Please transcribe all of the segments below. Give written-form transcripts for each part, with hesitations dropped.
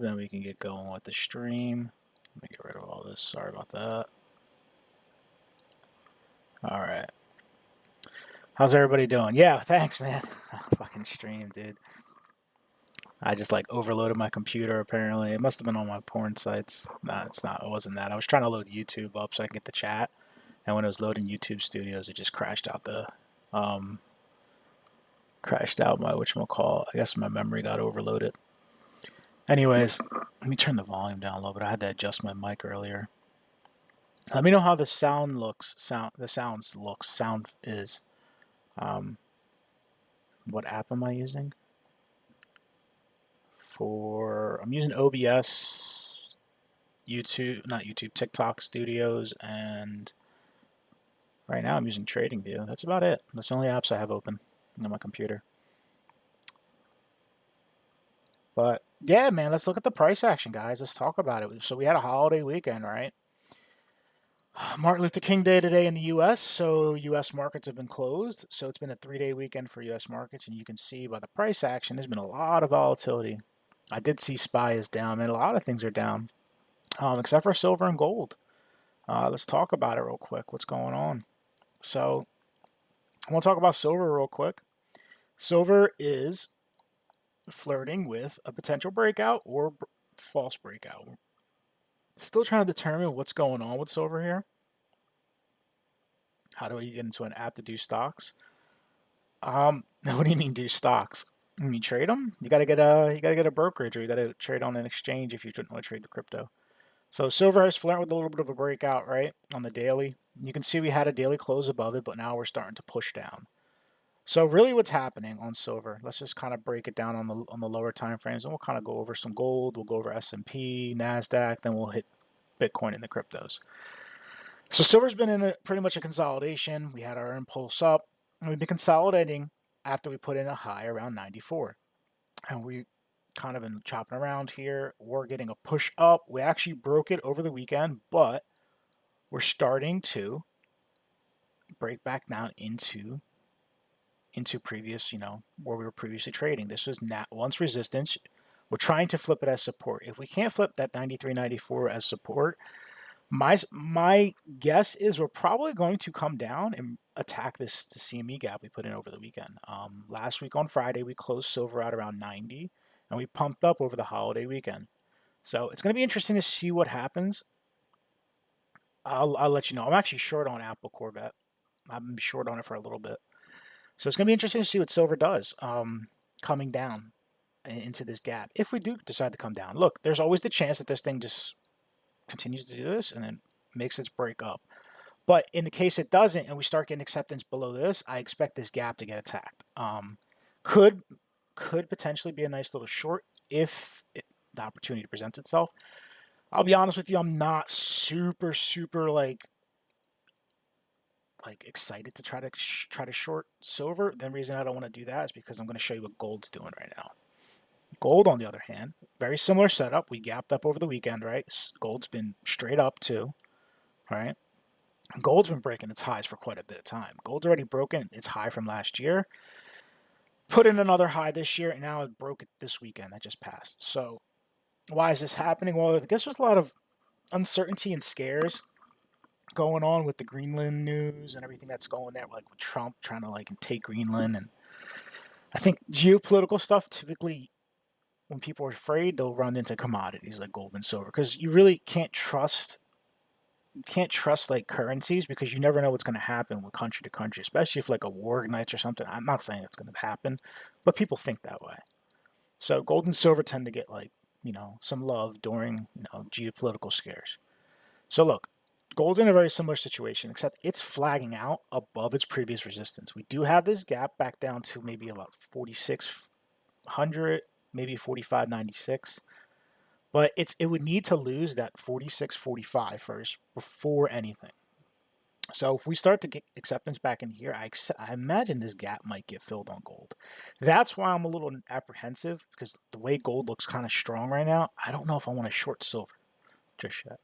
Then we can get going with the stream. Let me get rid of all this. Sorry about that. All right. How's everybody doing? Yeah, thanks, man. Fucking stream, dude. I just like overloaded my computer apparently. It must have been on my porn sites. Nah, it's not. It wasn't that. I was trying to load YouTube up so I could get the chat. And when it was loading YouTube Studios, it just crashed out the crashed out my whatchamacall. I guess my memory got overloaded. Anyways, let me turn the volume down a little bit. I had to adjust my mic earlier. Let me know how the sound looks. Sound is. What app am I using? I'm using OBS, YouTube, not YouTube, TikTok Studios, and right now I'm using TradingView. That's about it. That's the only apps I have open on my computer. But yeah, man, let's look at the price action, guys. Let's talk about it. So we had a holiday weekend, right? Martin Luther King Day today in the U.S., so U.S. markets have been closed. So it's been a 3-day weekend for U.S. markets, and you can see by the price action, there's been a lot of volatility. I did see SPY is down, and a lot of things are down, except for silver and gold. Let's talk about it real quick. What's going on? So I want to talk about silver real quick. Silver is flirting with a potential breakout or false breakout. Still trying to determine what's going on with silver here. How do we get into an app to do stocks? What do you mean do stocks? You mean trade them? You gotta get a brokerage, or you gotta trade on an exchange if you don't want to trade the crypto. So silver is flirting with a little bit of a breakout, right, on the daily. You can see we had a daily close above it, but now we're starting to push down. So really what's happening on silver, let's just kind of break it down on the lower time frames, and we'll kind of go over some gold, we'll go over S&P, NASDAQ, then we'll hit Bitcoin and the cryptos. So silver's been in pretty much a consolidation. We had our impulse up, and we've been consolidating after we put in a high around 94. And we kind of been chopping around here. We're getting a push up. We actually broke it over the weekend, but we're starting to break back down into previous, where we were previously trading. This was not once resistance. We're trying to flip it as support. If we can't flip that 93.94 as support, my guess is we're probably going to come down and attack this CME gap we put in over the weekend. Last week on Friday, we closed silver out around 90, and we pumped up over the holiday weekend. So it's going to be interesting to see what happens. I'll let you know. I'm actually short on Apple Corvette. I've been short on it for a little bit. So it's going to be interesting to see what silver does coming down into this gap. If we do decide to come down, look, there's always the chance that this thing just continues to do this and then makes its break up. But in the case it doesn't and we start getting acceptance below this, I expect this gap to get attacked. Could potentially be a nice little short if the opportunity presents itself. I'll be honest with you, I'm not super like excited to try to short silver. The reason I don't want to do that is because I'm going to show you what gold's doing right now. Gold, on the other hand, very similar setup. We gapped up over the weekend, right? Gold's been straight up too, right? Gold's been breaking its highs for quite a bit of time. Gold's already broken its high from last year, put in another high this year, and now it broke it this weekend that just passed. So why is this happening? Well, I guess there's a lot of uncertainty and scares going on with the Greenland news and everything that's going there, like with Trump trying to take Greenland. And I think geopolitical stuff, typically when people are afraid, they'll run into commodities like gold and silver, because you really can't trust like currencies, because you never know what's going to happen with country to country, especially if like a war ignites or something. I'm not saying it's going to happen, but people think that way. So gold and silver tend to get some love during geopolitical scares. So look, gold's in a very similar situation, except it's flagging out above its previous resistance. We do have this gap back down to maybe about 4,600, maybe 45.96. But it would need to lose that 46.45 first before anything. So if we start to get acceptance back in here, I imagine this gap might get filled on gold. That's why I'm a little apprehensive, because the way gold looks kind of strong right now, I don't know if I want to short silver just yet.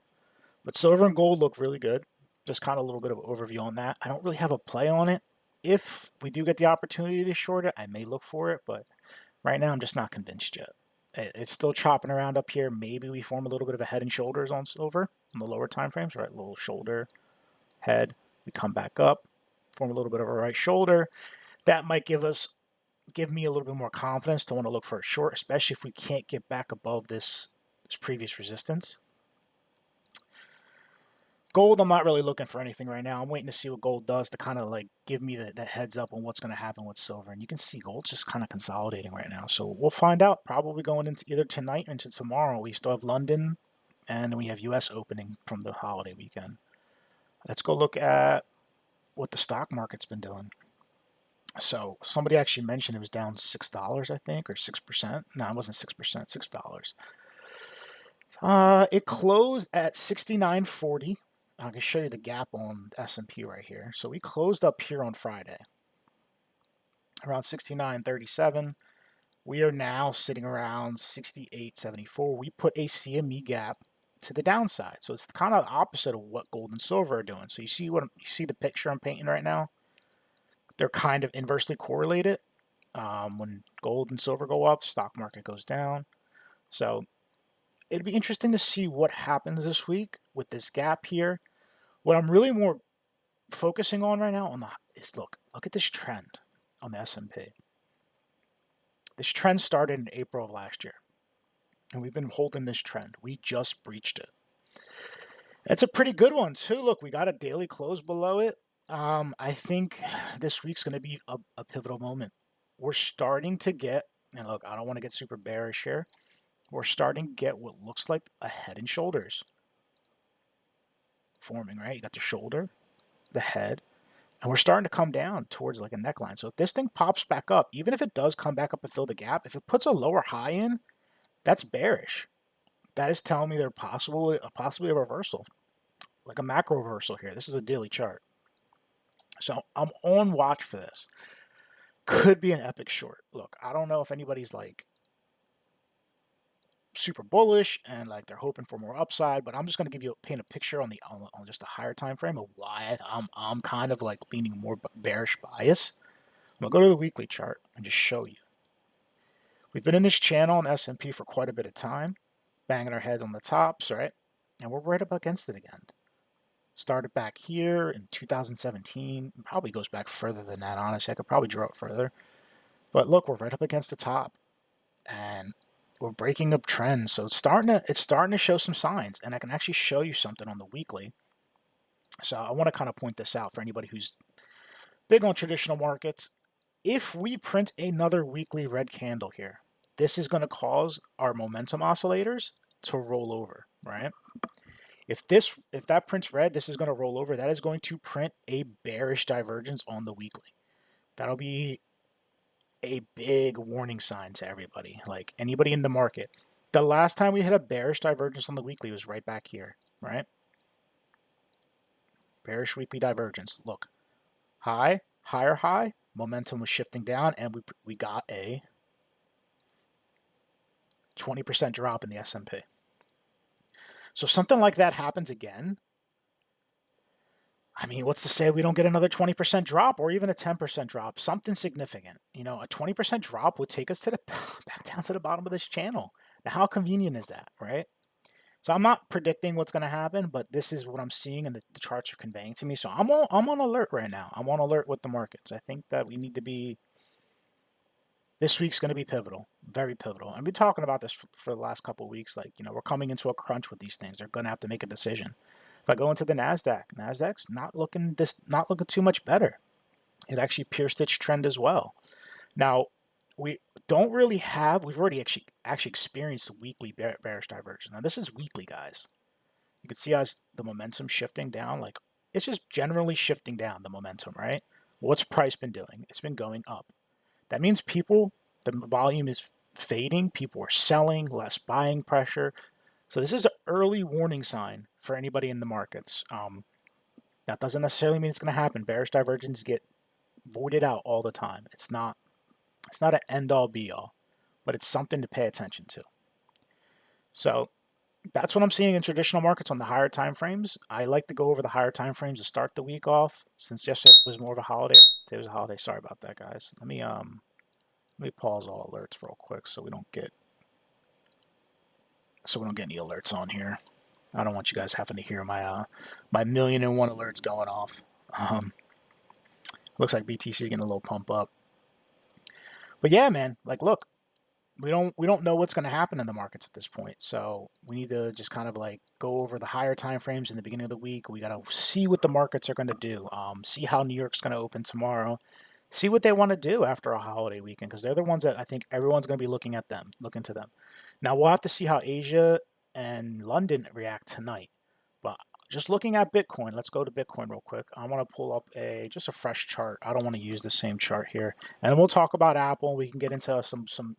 But silver and gold look really good. Just kind of a little bit of an overview on that. I don't really have a play on it. If we do get the opportunity to short it, I may look for it, but right now I'm just not convinced yet. It's still chopping around up here. Maybe we form a little bit of a head and shoulders on silver on the lower time frames, right? Little shoulder, head. We come back up, form a little bit of a right shoulder. That might give me a little bit more confidence to want to look for a short, especially if we can't get back above this previous resistance. Gold, I'm not really looking for anything right now. I'm waiting to see what gold does to kind of like give me the heads up on what's going to happen with silver. And you can see gold's just kind of consolidating right now. So we'll find out probably going into either tonight or into tomorrow. We still have London and we have US opening from the holiday weekend. Let's go look at what the stock market's been doing. So somebody actually mentioned it was down $6, I think, or 6%. No, it wasn't 6%, $6. It closed at 69.40. I can show you the gap on S&P right here. So we closed up here on Friday around 69.37. We are now sitting around 68.74. We put a CME gap to the downside. So it's kind of the opposite of what gold and silver are doing. So you see the picture I'm painting right now? They're kind of inversely correlated. When gold and silver go up, stock market goes down. So it'd be interesting to see what happens this week with this gap here. What I'm really more focusing on right now is look at this trend on the S&P. This trend started in April of last year, and we've been holding this trend. We just breached it. It's a pretty good one too. Look, we got a daily close below it. I think this week's going to be a pivotal moment. We're starting to get, and look, I don't want to get super bearish here. We're starting to get what looks like a head and shoulders forming, right? You got the shoulder, the head, and we're starting to come down towards like a neckline. So if this thing pops back up, even if it does come back up and fill the gap, if it puts a lower high in, that's bearish. That is telling me there's possibly a reversal, like a macro reversal here. This is a daily chart. So I'm on watch for this. Could be an epic short. Look, I don't know if anybody's like super bullish and like they're hoping for more upside, but I'm just going to paint a picture on just a higher time frame of why I'm kind of like leaning more bearish bias. I'm going to go to the weekly chart and just show you. We've been in this channel on S&P for quite a bit of time, banging our heads on the tops, right? And we're right up against it again. Started back here in 2017. It probably goes back further than that, honestly. I could probably draw it further. But look, we're right up against the top. And we're breaking up trends. So it's starting to show some signs. And I can actually show you something on the weekly. So I want to kind of point this out for anybody who's big on traditional markets. If we print another weekly red candle here, this is going to cause our momentum oscillators to roll over, right? If that prints red, this is going to roll over. That is going to print a bearish divergence on the weekly. That'll be a big warning sign to everybody, like anybody in the market. The last time we had a bearish divergence on the weekly was right back here, right? Bearish weekly divergence. Look, high, higher high, momentum was shifting down, and we got a 20% drop in the S&P. So something like that happens again. I mean, what's to say we don't get another 20% drop or even a 10% drop? Something significant. You know, a 20% drop would take us to back down to the bottom of this channel. Now, how convenient is that, right? So I'm not predicting what's going to happen, but this is what I'm seeing and the charts are conveying to me. So I'm on alert right now. I'm on alert with the markets. I think that we need to be. This week's going to be pivotal, very pivotal. And we've been talking about this for the last couple of weeks. Like, you know, we're coming into a crunch with these things. They're going to have to make a decision. If I go into the Nasdaq's not looking too much better. It actually pierced its trend as well. Now, we don't really have. We've already actually experienced a weekly bearish divergence. Now, this is weekly, guys. You can see as the momentum shifting down. Like, it's just generally shifting down, the momentum, right? What's price been doing? It's been going up. That means the volume is fading. People are selling, less buying pressure. So this is an early warning sign for anybody in the markets. That doesn't necessarily mean it's going to happen. Bearish divergences get voided out all the time. It's not an end-all be-all, but it's something to pay attention to. So that's what I'm seeing in traditional markets on the higher time frames. I like to go over the higher time frames to start the week off. Since yesterday was more of a holiday. Today was a holiday. Sorry about that, guys. Let me pause all alerts real quick so we don't get so we don't get any alerts on here. I don't want you guys having to hear my my 1,000,001 alerts going off. Looks like BTC getting a little pump up. But yeah, man, like look, we don't know what's going to happen in the markets at this point. So we need to just kind of like go over the higher time frames in the beginning of the week. We got to see what the markets are going to do. See how New York's going to open tomorrow. See what they want to do after a holiday weekend, because they're the ones that I think everyone's going to be looking to them. Now we'll have to see how Asia and London react tonight. But just looking at Bitcoin, let's go to Bitcoin real quick. I want to pull up just a fresh chart. I don't want to use the same chart here. And then we'll talk about Apple. We can get into some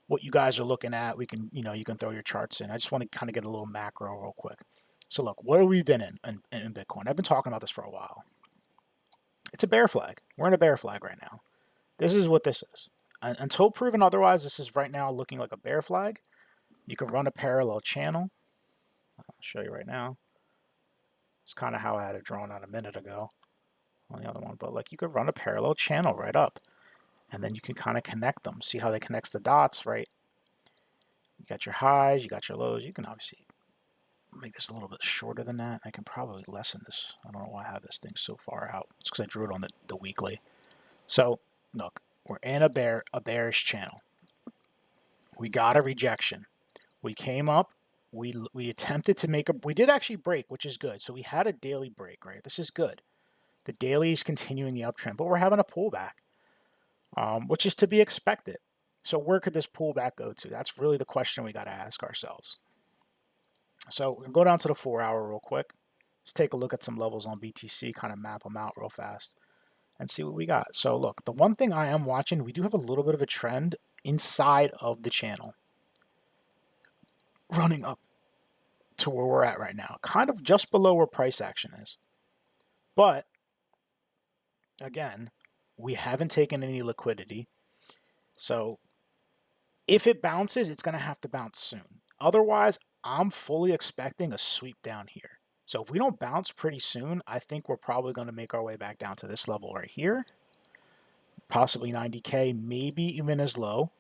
what you guys are looking at. We can, you can throw your charts in. I just want to kind of get a little macro real quick. So look, what have we been in Bitcoin? I've been talking about this for a while. It's a bear flag. We're in a bear flag right now. This is what this is. Until proven otherwise, this is right now looking like a bear flag. You can run a parallel channel. I'll show you right now. It's kind of how I had it drawn out a minute ago on the other one. But like you could run a parallel channel right up. And then you can kind of connect them. See how they connects the dots, right? You got your highs, you got your lows. You can obviously make this a little bit shorter than that. I can probably lessen this. I don't know why I have this thing so far out. It's because I drew it on the weekly. So look, we're in a bearish channel. We got a rejection. We came up. We attempted to we did actually break, which is good. So we had a daily break, right? This is good. The daily is continuing the uptrend, but we're having a pullback, which is to be expected. So where could this pullback go to? That's really the question we got to ask ourselves. So we're going to go down to the 4-hour real quick. Let's take a look at some levels on BTC, kind of map them out real fast and see what we got. So look, the one thing I am watching, we do have a little bit of a trend inside of the channel running up to where we're at right now, kind of just below where price action is. But again, we haven't taken any liquidity. So if it bounces, it's going to have to bounce soon. Otherwise, I'm fully expecting a sweep down here. So if we don't bounce pretty soon, I think we're probably going to make our way back down to this level right here. Possibly 90K, maybe even as low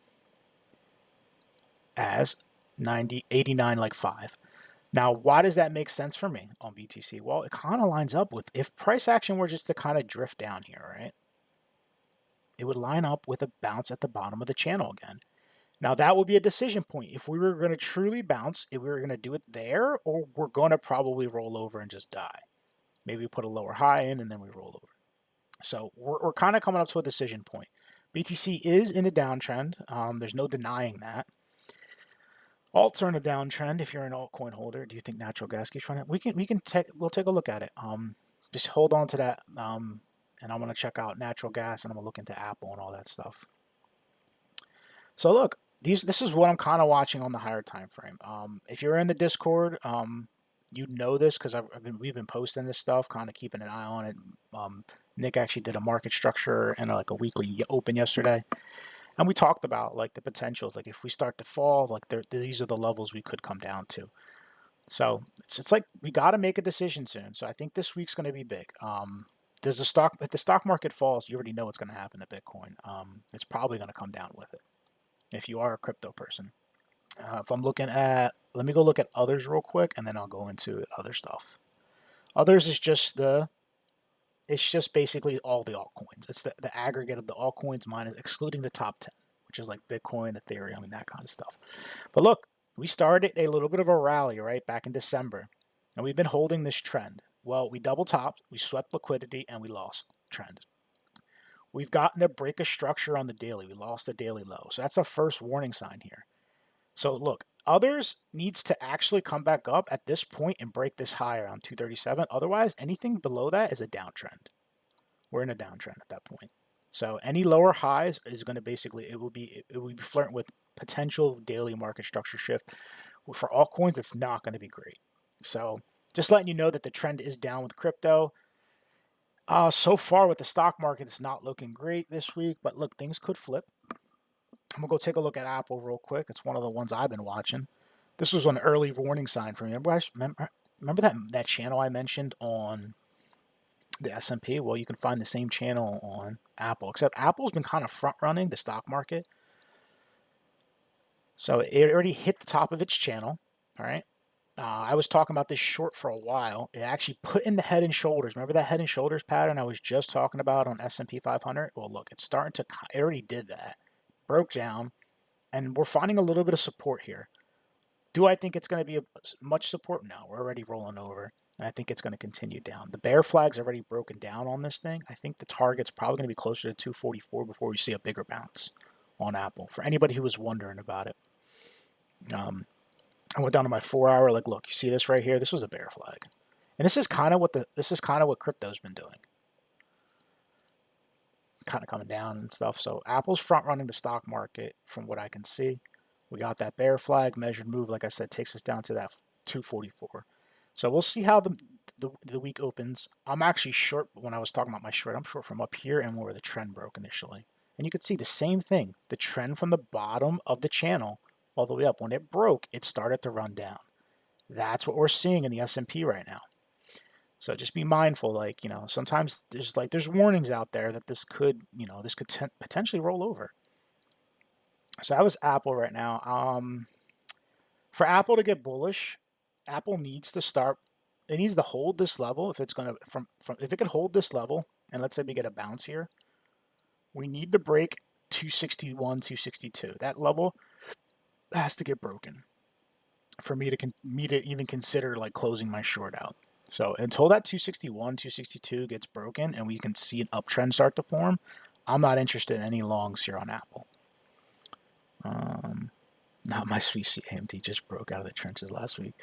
as 89 like 5. Now, why does that make sense for me on BTC? Well, it kind of lines up with if price action were just to kind of drift down here, right? It would line up with a bounce at the bottom of the channel again. Now, that would be a decision point. If we were going to truly bounce, if we were going to do it there, or we're going to probably roll over and just die. Maybe put a lower high in and then we roll over. So we're kind of coming up to a decision point. BTC is in a downtrend. There's no denying that. Alts are in a downtrend. If you're an altcoin holder, do you think natural gas keeps running? We'll take a look at it. Just hold on to that. And I'm gonna check out natural gas and I'm gonna look into Apple and all that stuff. So look, this is what I'm kind of watching on the higher time frame. If you're in the Discord, you know this because we've been posting this stuff, kind of keeping an eye on it. Nick actually did a market structure and like a weekly open yesterday. And we talked about like the potentials, like if we start to fall, like these are the levels we could come down to. So it's like we got to make a decision soon. So I think this week's going to be big. If the stock market falls, you already know what's going to happen to Bitcoin. It's probably going to come down with it if you are a crypto person. If I'm looking at, let me go look at others real quick, and then I'll go into other stuff. Others is just it's just basically all the altcoins. It's the aggregate of the altcoins minus excluding the top 10, which is like Bitcoin, Ethereum, and that kind of stuff. But look, we started a little bit of a rally, right, back in December, and we've been holding this trend. Well, we double topped, we swept liquidity, and we lost trend. We've gotten to break a structure on the daily. We lost the daily low. So that's a first warning sign here. So look, others needs to actually come back up at this point and break this high around 237. Otherwise, anything below that is a downtrend. We're in a downtrend at that point. So any lower highs is going to basically, it will be flirting with potential daily market structure shift. For altcoins, it's not going to be great. So just letting you know that the trend is down with crypto. So far with the stock market, it's not looking great this week, but look, things could flip. I'm gonna go take a look at Apple real quick. It's one of the ones I've been watching. This was an early warning sign for me. Remember that channel I mentioned on the S&P? Well, you can find the same channel on Apple, except Apple's been kind of front running the stock market. So it already hit the top of its channel. All right. I was talking about this short for a while. It actually put in the head and shoulders. Remember that head and shoulders pattern I was just talking about on S&P 500? Well, look, it's starting to, it already did that. Broke down, and we're finding a little bit of support here. Do I think it's going to be much support? No, we're already rolling over, and I think it's going to continue down. The bear flag's already broken down on this thing. I think the target's probably going to be closer to 244 before we see a bigger bounce on Apple. For anybody who was wondering about it. I went down to my 4 hour, like, look, you see this right here? This was a bear flag. And this is kind of what crypto's been doing. Kind of coming down and stuff. So Apple's front running the stock market from what I can see. We got that bear flag, measured move, like I said, takes us down to that 244. So we'll see how the week opens. I'm actually short. When I was talking about my short, I'm short from up here and where the trend broke initially. And you could see the same thing. The trend from the bottom of the channel all the way up. When it broke, it started to run down. That's what we're seeing in the S&P right now. So just be mindful, like, sometimes there's warnings out there that this could potentially roll over. So that was Apple right now. For Apple to get bullish, Apple needs to start. It needs to hold this level. If it's gonna if it could hold this level, and let's say we get a bounce here, we need to break 261, 262. That level has to get broken for me to even consider like closing my short out. So until that 261, 262 gets broken and we can see an uptrend start to form, I'm not interested in any longs here on Apple. Not my sweet AMD just broke out of the trenches last week.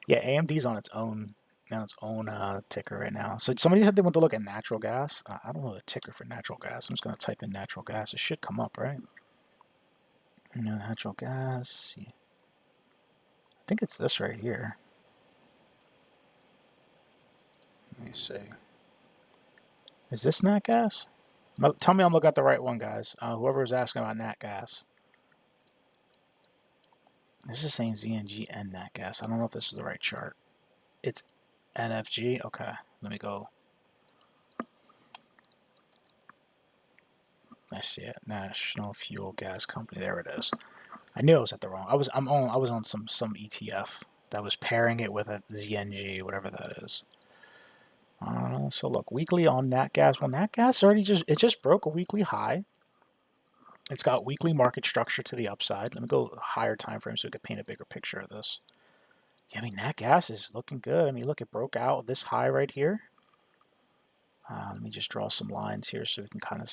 Yeah, AMD's on its own ticker right now. So somebody said they want to look at natural gas. I don't know the ticker for natural gas. I'm just going to type in natural gas. It should come up, right? Natural gas. I think it's this right here. Let me see. Is this nat gas? Tell me I'm looking at the right one, guys. Whoever was asking about nat gas. This is saying ZNG and nat gas. I don't know if this is the right chart. It's NFG. Okay, let me go. I see it. National Fuel Gas Company. There it is. I knew I was at the wrong. I was on some ETF that was pairing it with a ZNG, whatever that is. So look, weekly on nat gas. Well, nat gas already just broke a weekly high. It's got weekly market structure to the upside. Let me go a higher time frame so we can paint a bigger picture of this. Yeah, I mean, nat gas is looking good. I mean, look, it broke out this high right here. Let me just draw some lines here so we can kind of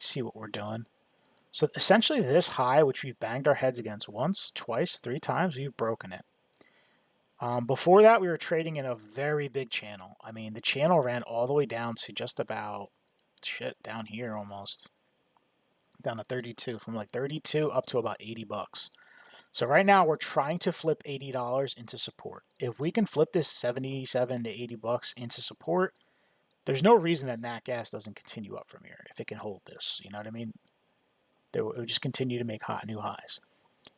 see what we're doing. So essentially this high, which we've banged our heads against once, twice, 3 times, we've broken it. Before that, we were trading in a very big channel. I mean, the channel ran all the way down to just about, down here almost. Down to 32, from like 32 up to about 80 bucks. So right now we're trying to flip $80 into support. If we can flip this 77 to 80 bucks into support, there's no reason that nat gas doesn't continue up from here if it can hold this. You know what I mean? It would just continue to make new highs.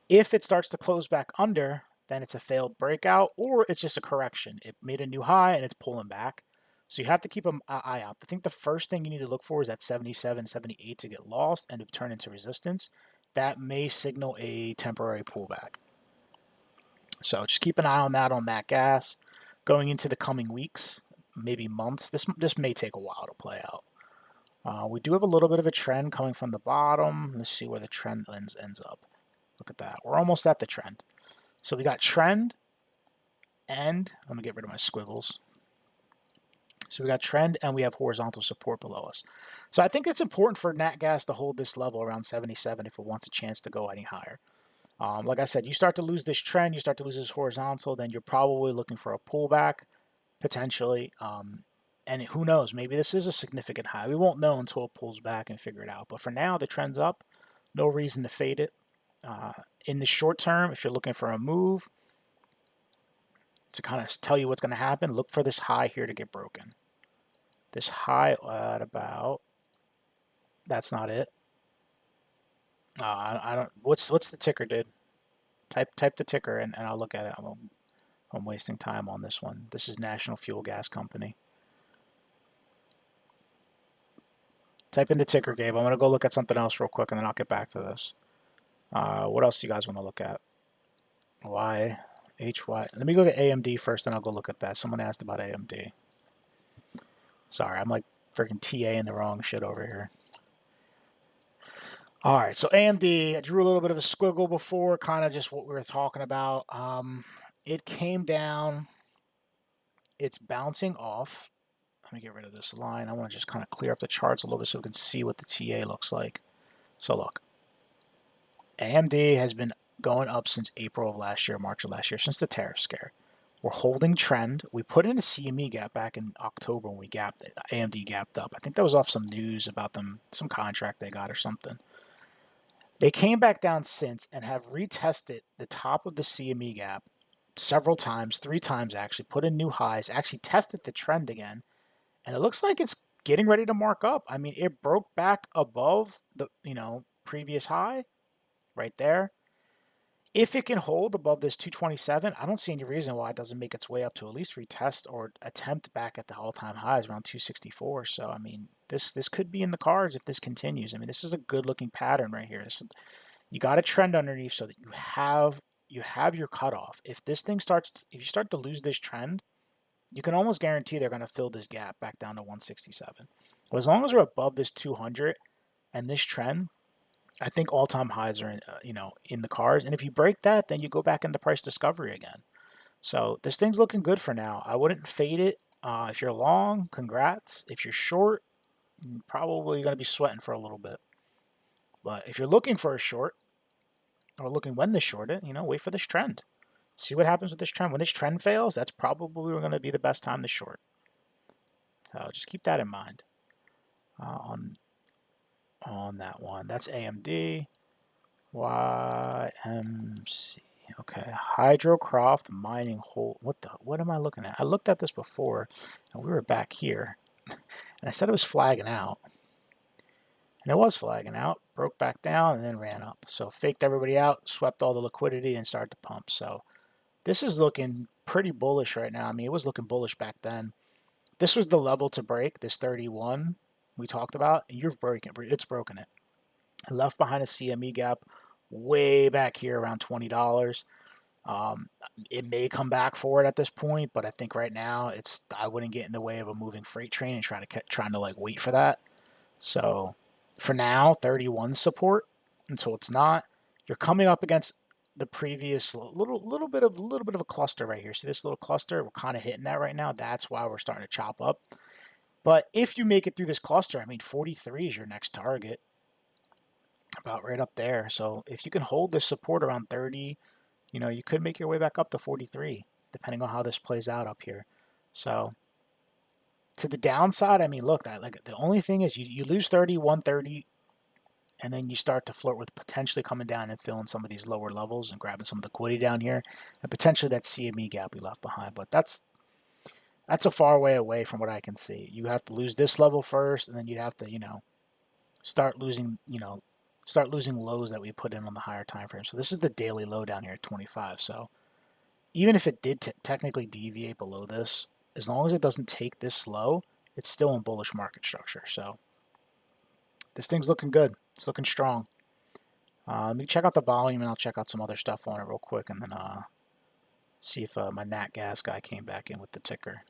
If it starts to close back under, then it's a failed breakout or it's just a correction. It made a new high and it's pulling back. So you have to keep an eye out. I think the first thing you need to look for is that 77, 78 to get lost and to turn into resistance. That may signal a temporary pullback. So just keep an eye on that gas going into the coming weeks, maybe months. This may take a while to play out. We do have a little bit of a trend coming from the bottom. Let's see where the trend ends up. Look at that. We're almost at the trend. So we got trend and let me get rid of my squiggles. So we got trend and we have horizontal support below us. So I think it's important for nat gas to hold this level around 77 if it wants a chance to go any higher. Like I said, you start to lose this trend, you start to lose this horizontal, then you're probably looking for a pullback potentially. And who knows, maybe this is a significant high. We won't know until it pulls back and figure it out. But for now, the trend's up. No reason to fade it. In the short term, if you're looking for a move, to kind of tell you what's going to happen, look for this high here to get broken. This high at about, that's not it. I don't, what's the ticker, dude? Type the ticker and I'll look at it. I'm wasting time on this one. This is National Fuel Gas Company. Type in the ticker, Gabe. I'm going to go look at something else real quick and then I'll get back to this. What else do you guys want to look at? Y, HY. Let me go get AMD first, then I'll go look at that. Someone asked about AMD. Sorry, I'm like freaking TA in the wrong shit over here. All right, so AMD, I drew a little bit of a squiggle before, kind of just what we were talking about. It came down. It's bouncing off. Let me get rid of this line. I want to just kind of clear up the charts a little bit so we can see what the TA looks like. So look, AMD has been going up since April of last year, March of last year, since the tariff scare. We're holding trend. We put in a CME gap back in October when we gapped it. AMD gapped up. I think that was off some news about them, some contract they got or something. They came back down since and have retested the top of the CME gap several times, 3 times actually, put in new highs, actually tested the trend again, and it looks like it's getting ready to mark up. I mean, it broke back above the, previous high right there. If it can hold above this 227, I don't see any reason why it doesn't make its way up to at least retest or attempt back at the all-time highs around 264. So, I mean, this could be in the cards if this continues. I mean, this is a good-looking pattern right here. You got a trend underneath so that you have your cutoff. If you start to lose this trend, you can almost guarantee they're going to fill this gap back down to 167. But as long as we're above this 200 and this trend, I think all-time highs are in the cards. And if you break that, then you go back into price discovery again. So this thing's looking good for now. I wouldn't fade it. If you're long, congrats. If you're short, you're probably going to be sweating for a little bit. But if you're looking for a short or looking when to short it, wait for this trend. See what happens with this trend. When this trend fails, that's probably going to be the best time to short. So just keep that in mind on that one. That's AMD. YMC. Okay, Hydrocroft mining hole. What am I looking at? I looked at this before, and we were back here, and I said it was flagging out, and it was flagging out. Broke back down and then ran up. So faked everybody out, swept all the liquidity, and started to pump. So this is looking pretty bullish right now. I mean, it was looking bullish back then. This was the level to break. This 31 we talked about. You're breaking. It's broken it. Left behind a CME gap way back here around $20. It may come back for it at this point, but I think right now I wouldn't get in the way of a moving freight train and trying to like wait for that. So for now, 31 support until it's not. You're coming up against the previous little bit of a cluster right here. See this little cluster? We're kind of hitting that right now. That's why we're starting to chop up. But if you make it through this cluster, I mean, 43 is your next target. About right up there. So if you can hold this support around 30, you could make your way back up to 43, depending on how this plays out up here. So to the downside, I mean, look, like the only thing is you lose 30, 130, and then you start to flirt with potentially coming down and filling some of these lower levels and grabbing some of the liquidity down here, and potentially that CME gap we left behind. But that's a far way away from what I can see. You have to lose this level first, and then you'd have to, start losing, lows that we put in on the higher time frame. So this is the daily low down here at 25. So even if it did technically deviate below this, as long as it doesn't take this low, it's still in bullish market structure. So this thing's looking good. It's looking strong. Let me check out the volume, and I'll check out some other stuff on it real quick, and then see if my Nat Gas guy came back in with the ticker.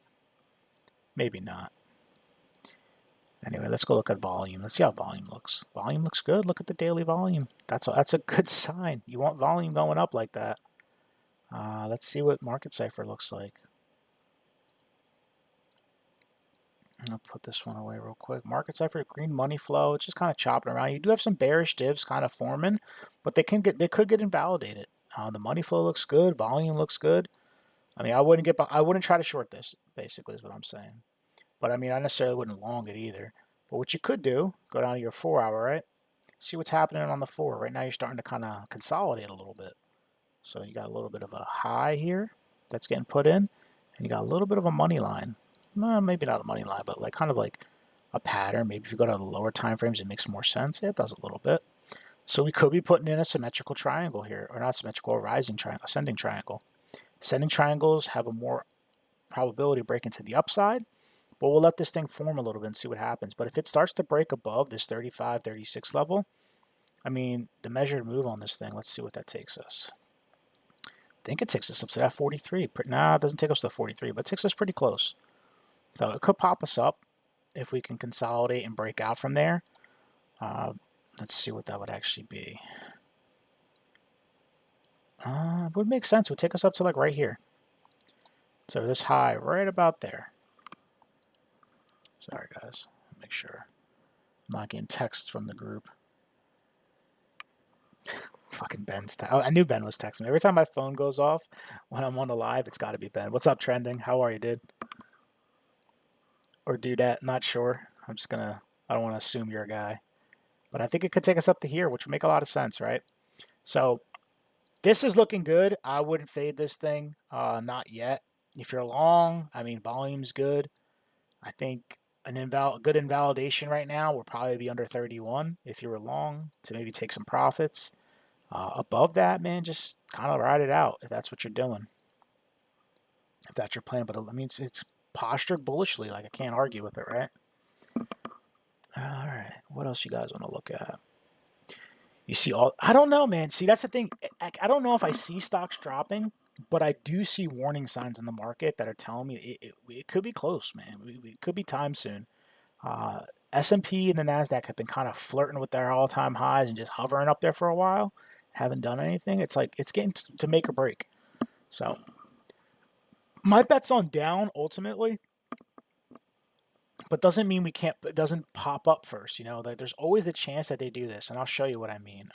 Maybe not. Anyway, let's go look at volume. Let's see how volume looks. Volume looks good. Look at the daily volume. That's a good sign. You want volume going up like that. Let's see what Market Cipher looks like. I'll put this one away real quick. Market Cipher, green money flow. It's just kind of chopping around. You do have some bearish divs kind of forming, but they could get invalidated. The money flow looks good. Volume looks good. I mean, I wouldn't try to short this. Basically, is what I'm saying. But I mean, I necessarily wouldn't long it either. But what you could do, go down to your 4-hour, right? See what's happening on the 4. Right now, you're starting to kind of consolidate a little bit. So you got a little bit of a high here that's getting put in, and you got a little bit of a money line. Well, maybe not a money line, but like kind of like a pattern. Maybe if you go to the lower time frames, it makes more sense. It does a little bit. So we could be putting in a symmetrical triangle here, or not symmetrical, a rising triangle, ascending triangle. Ascending triangles have a more probability of breaking to the upside, but we'll let this thing form a little bit and see what happens. But if it starts to break above this 35, 36 level, I mean, the measured move on this thing, let's see what that takes us. I think it takes us up to that 43. Nah, it doesn't take us to the 43, but it takes us pretty close. So it could pop us up if we can consolidate and break out from there. Let's see what that would actually be. It would make sense. It would take us up to like right here. So this high right about there. Sorry, guys. Make sure I'm not getting texts from the group. Fucking Ben's oh, I knew Ben was texting me. Every time my phone goes off when I'm on the live, it's got to be Ben. What's up, Trending? How are you, dude? Or Dudette? Not sure. I'm just gonna. I don't want to assume you're a guy, but I think it could take us up to here, which would make a lot of sense, right? So this is looking good. I wouldn't fade this thing. Not yet. If you're long, I mean, volume's good. I think a good invalidation right now will probably be under 31 if you were long to maybe take some profits. Above that, man, just kind of ride it out if that's what you're doing. If that's your plan. But I mean, it's postured bullishly. Like, I can't argue with it, right? All right. What else you guys want to look at? You see all... I don't know, man. See, that's the thing. I don't know if I see stocks dropping, but I do see warning signs in the market that are telling me it could be close, man. It could be time soon. S&P and the NASDAQ have been kind of flirting with their all-time highs and just hovering up there for a while. Haven't done anything. It's like it's getting to make or break. So my bet's on down ultimately, but doesn't mean we can't. It doesn't pop up first. You know, like there's always the chance that they do this, and I'll show you what I mean.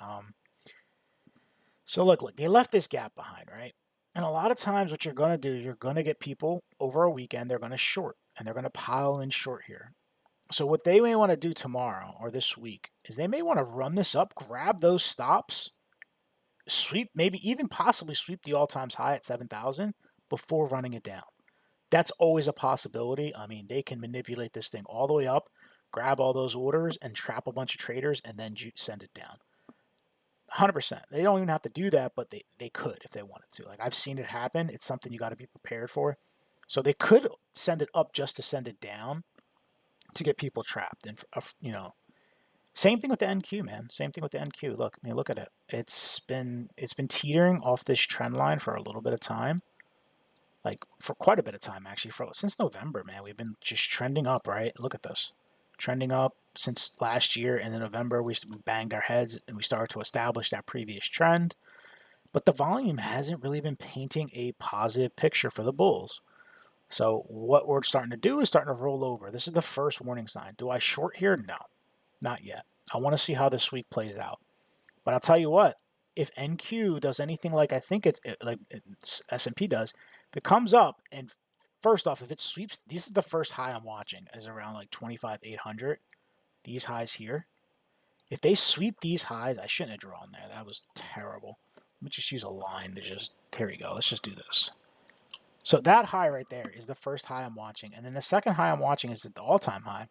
So look, they left this gap behind, right? And a lot of times, what you're going to do is you're going to get people over a weekend. They're going to short, and they're going to pile in short here. So what they may want to do tomorrow or this week is they may want to run this up, grab those stops, sweep, maybe even possibly sweep the all-time high at 7,000 before running it down. That's always a possibility. I mean, they can manipulate this thing all the way up, grab all those orders, and trap a bunch of traders, and then send it down. 100%. They don't even have to do that, but they could if they wanted to. Like, I've seen it happen. It's something you got to be prepared for. So they could send it up just to send it down to get people trapped. And, you know, same thing with the NQ, man. Same thing with the NQ. Look, I mean, look at it. It's been teetering off this trend line for a little bit of time. Like, for quite a bit of time, actually. Since November, man, we've been just trending up, right? Look at this. Trending up since last year, and in November, we banged our heads, and we started to establish that previous trend. But the volume hasn't really been painting a positive picture for the bulls. So what we're starting to do is starting to roll over. This is the first warning sign. Do I short here? No, not yet. I want to see how this week plays out. But I'll tell you what, if NQ does anything like I think S&P does, if it comes up and first off, if it sweeps, this is the first high I'm watching is around like 25,800. These highs here. If they sweep these highs, I shouldn't have drawn there. That was terrible. Let me just use a line to just, here we go. Let's just do this. So that high right there is the first high I'm watching. And then the second high I'm watching is the all-time high.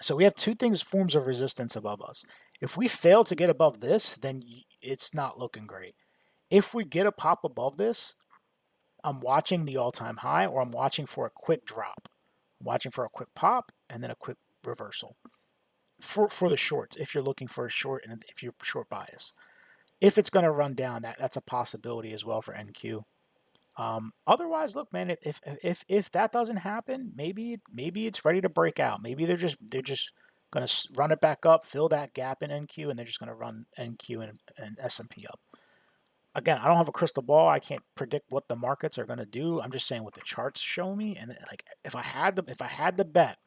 So we have two forms of resistance above us. If we fail to get above this, then it's not looking great. If we get a pop above this, I'm watching the all-time high, or I'm watching for a quick drop. I'm watching for a quick pop and then a quick reversal. For the shorts, if you're looking for a short and if you're short bias. If it's going to run down, that's a possibility as well for NQ. Otherwise, look, man, if that doesn't happen, maybe it's ready to break out. Maybe they're just going to run it back up, fill that gap in NQ, and they're just going to run NQ and S&P up. Again, I don't have a crystal ball. I can't predict what the markets are going to do. I'm just saying what the charts show me. And like, if I had the bet,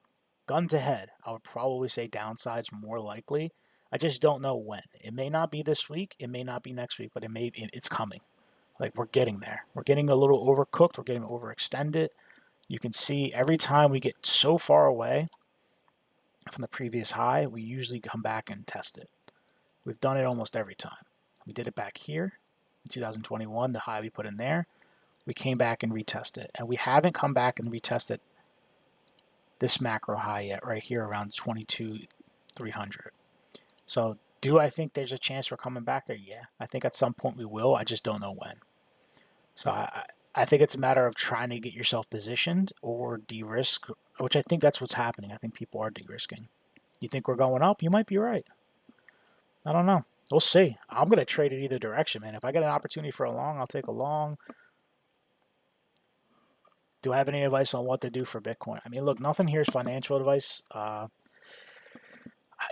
gun to head, I would probably say downside's more likely. I just don't know when. It may not be this week. It may not be next week, but it's coming. Like, we're getting there. We're getting a little overcooked. We're getting overextended. You can see every time we get so far away from the previous high, we usually come back and test it. We've done it almost every time. We did it back here in 2021, the high we put in there. We came back and retested it. And we haven't come back and retested this macro high yet, right here around 22,300. So do I think there's a chance we're coming back there? Yeah, I think at some point we will. I just don't know when. So I think it's a matter of trying to get yourself positioned or de-risk, which I think that's what's happening. I think people are de-risking. You think we're going up? You might be right. I don't know. We'll see. I'm going to trade it either direction, man. If I get an opportunity for a long, I'll take a long. Do I have any advice on what to do for Bitcoin? I mean, look, nothing here is financial advice.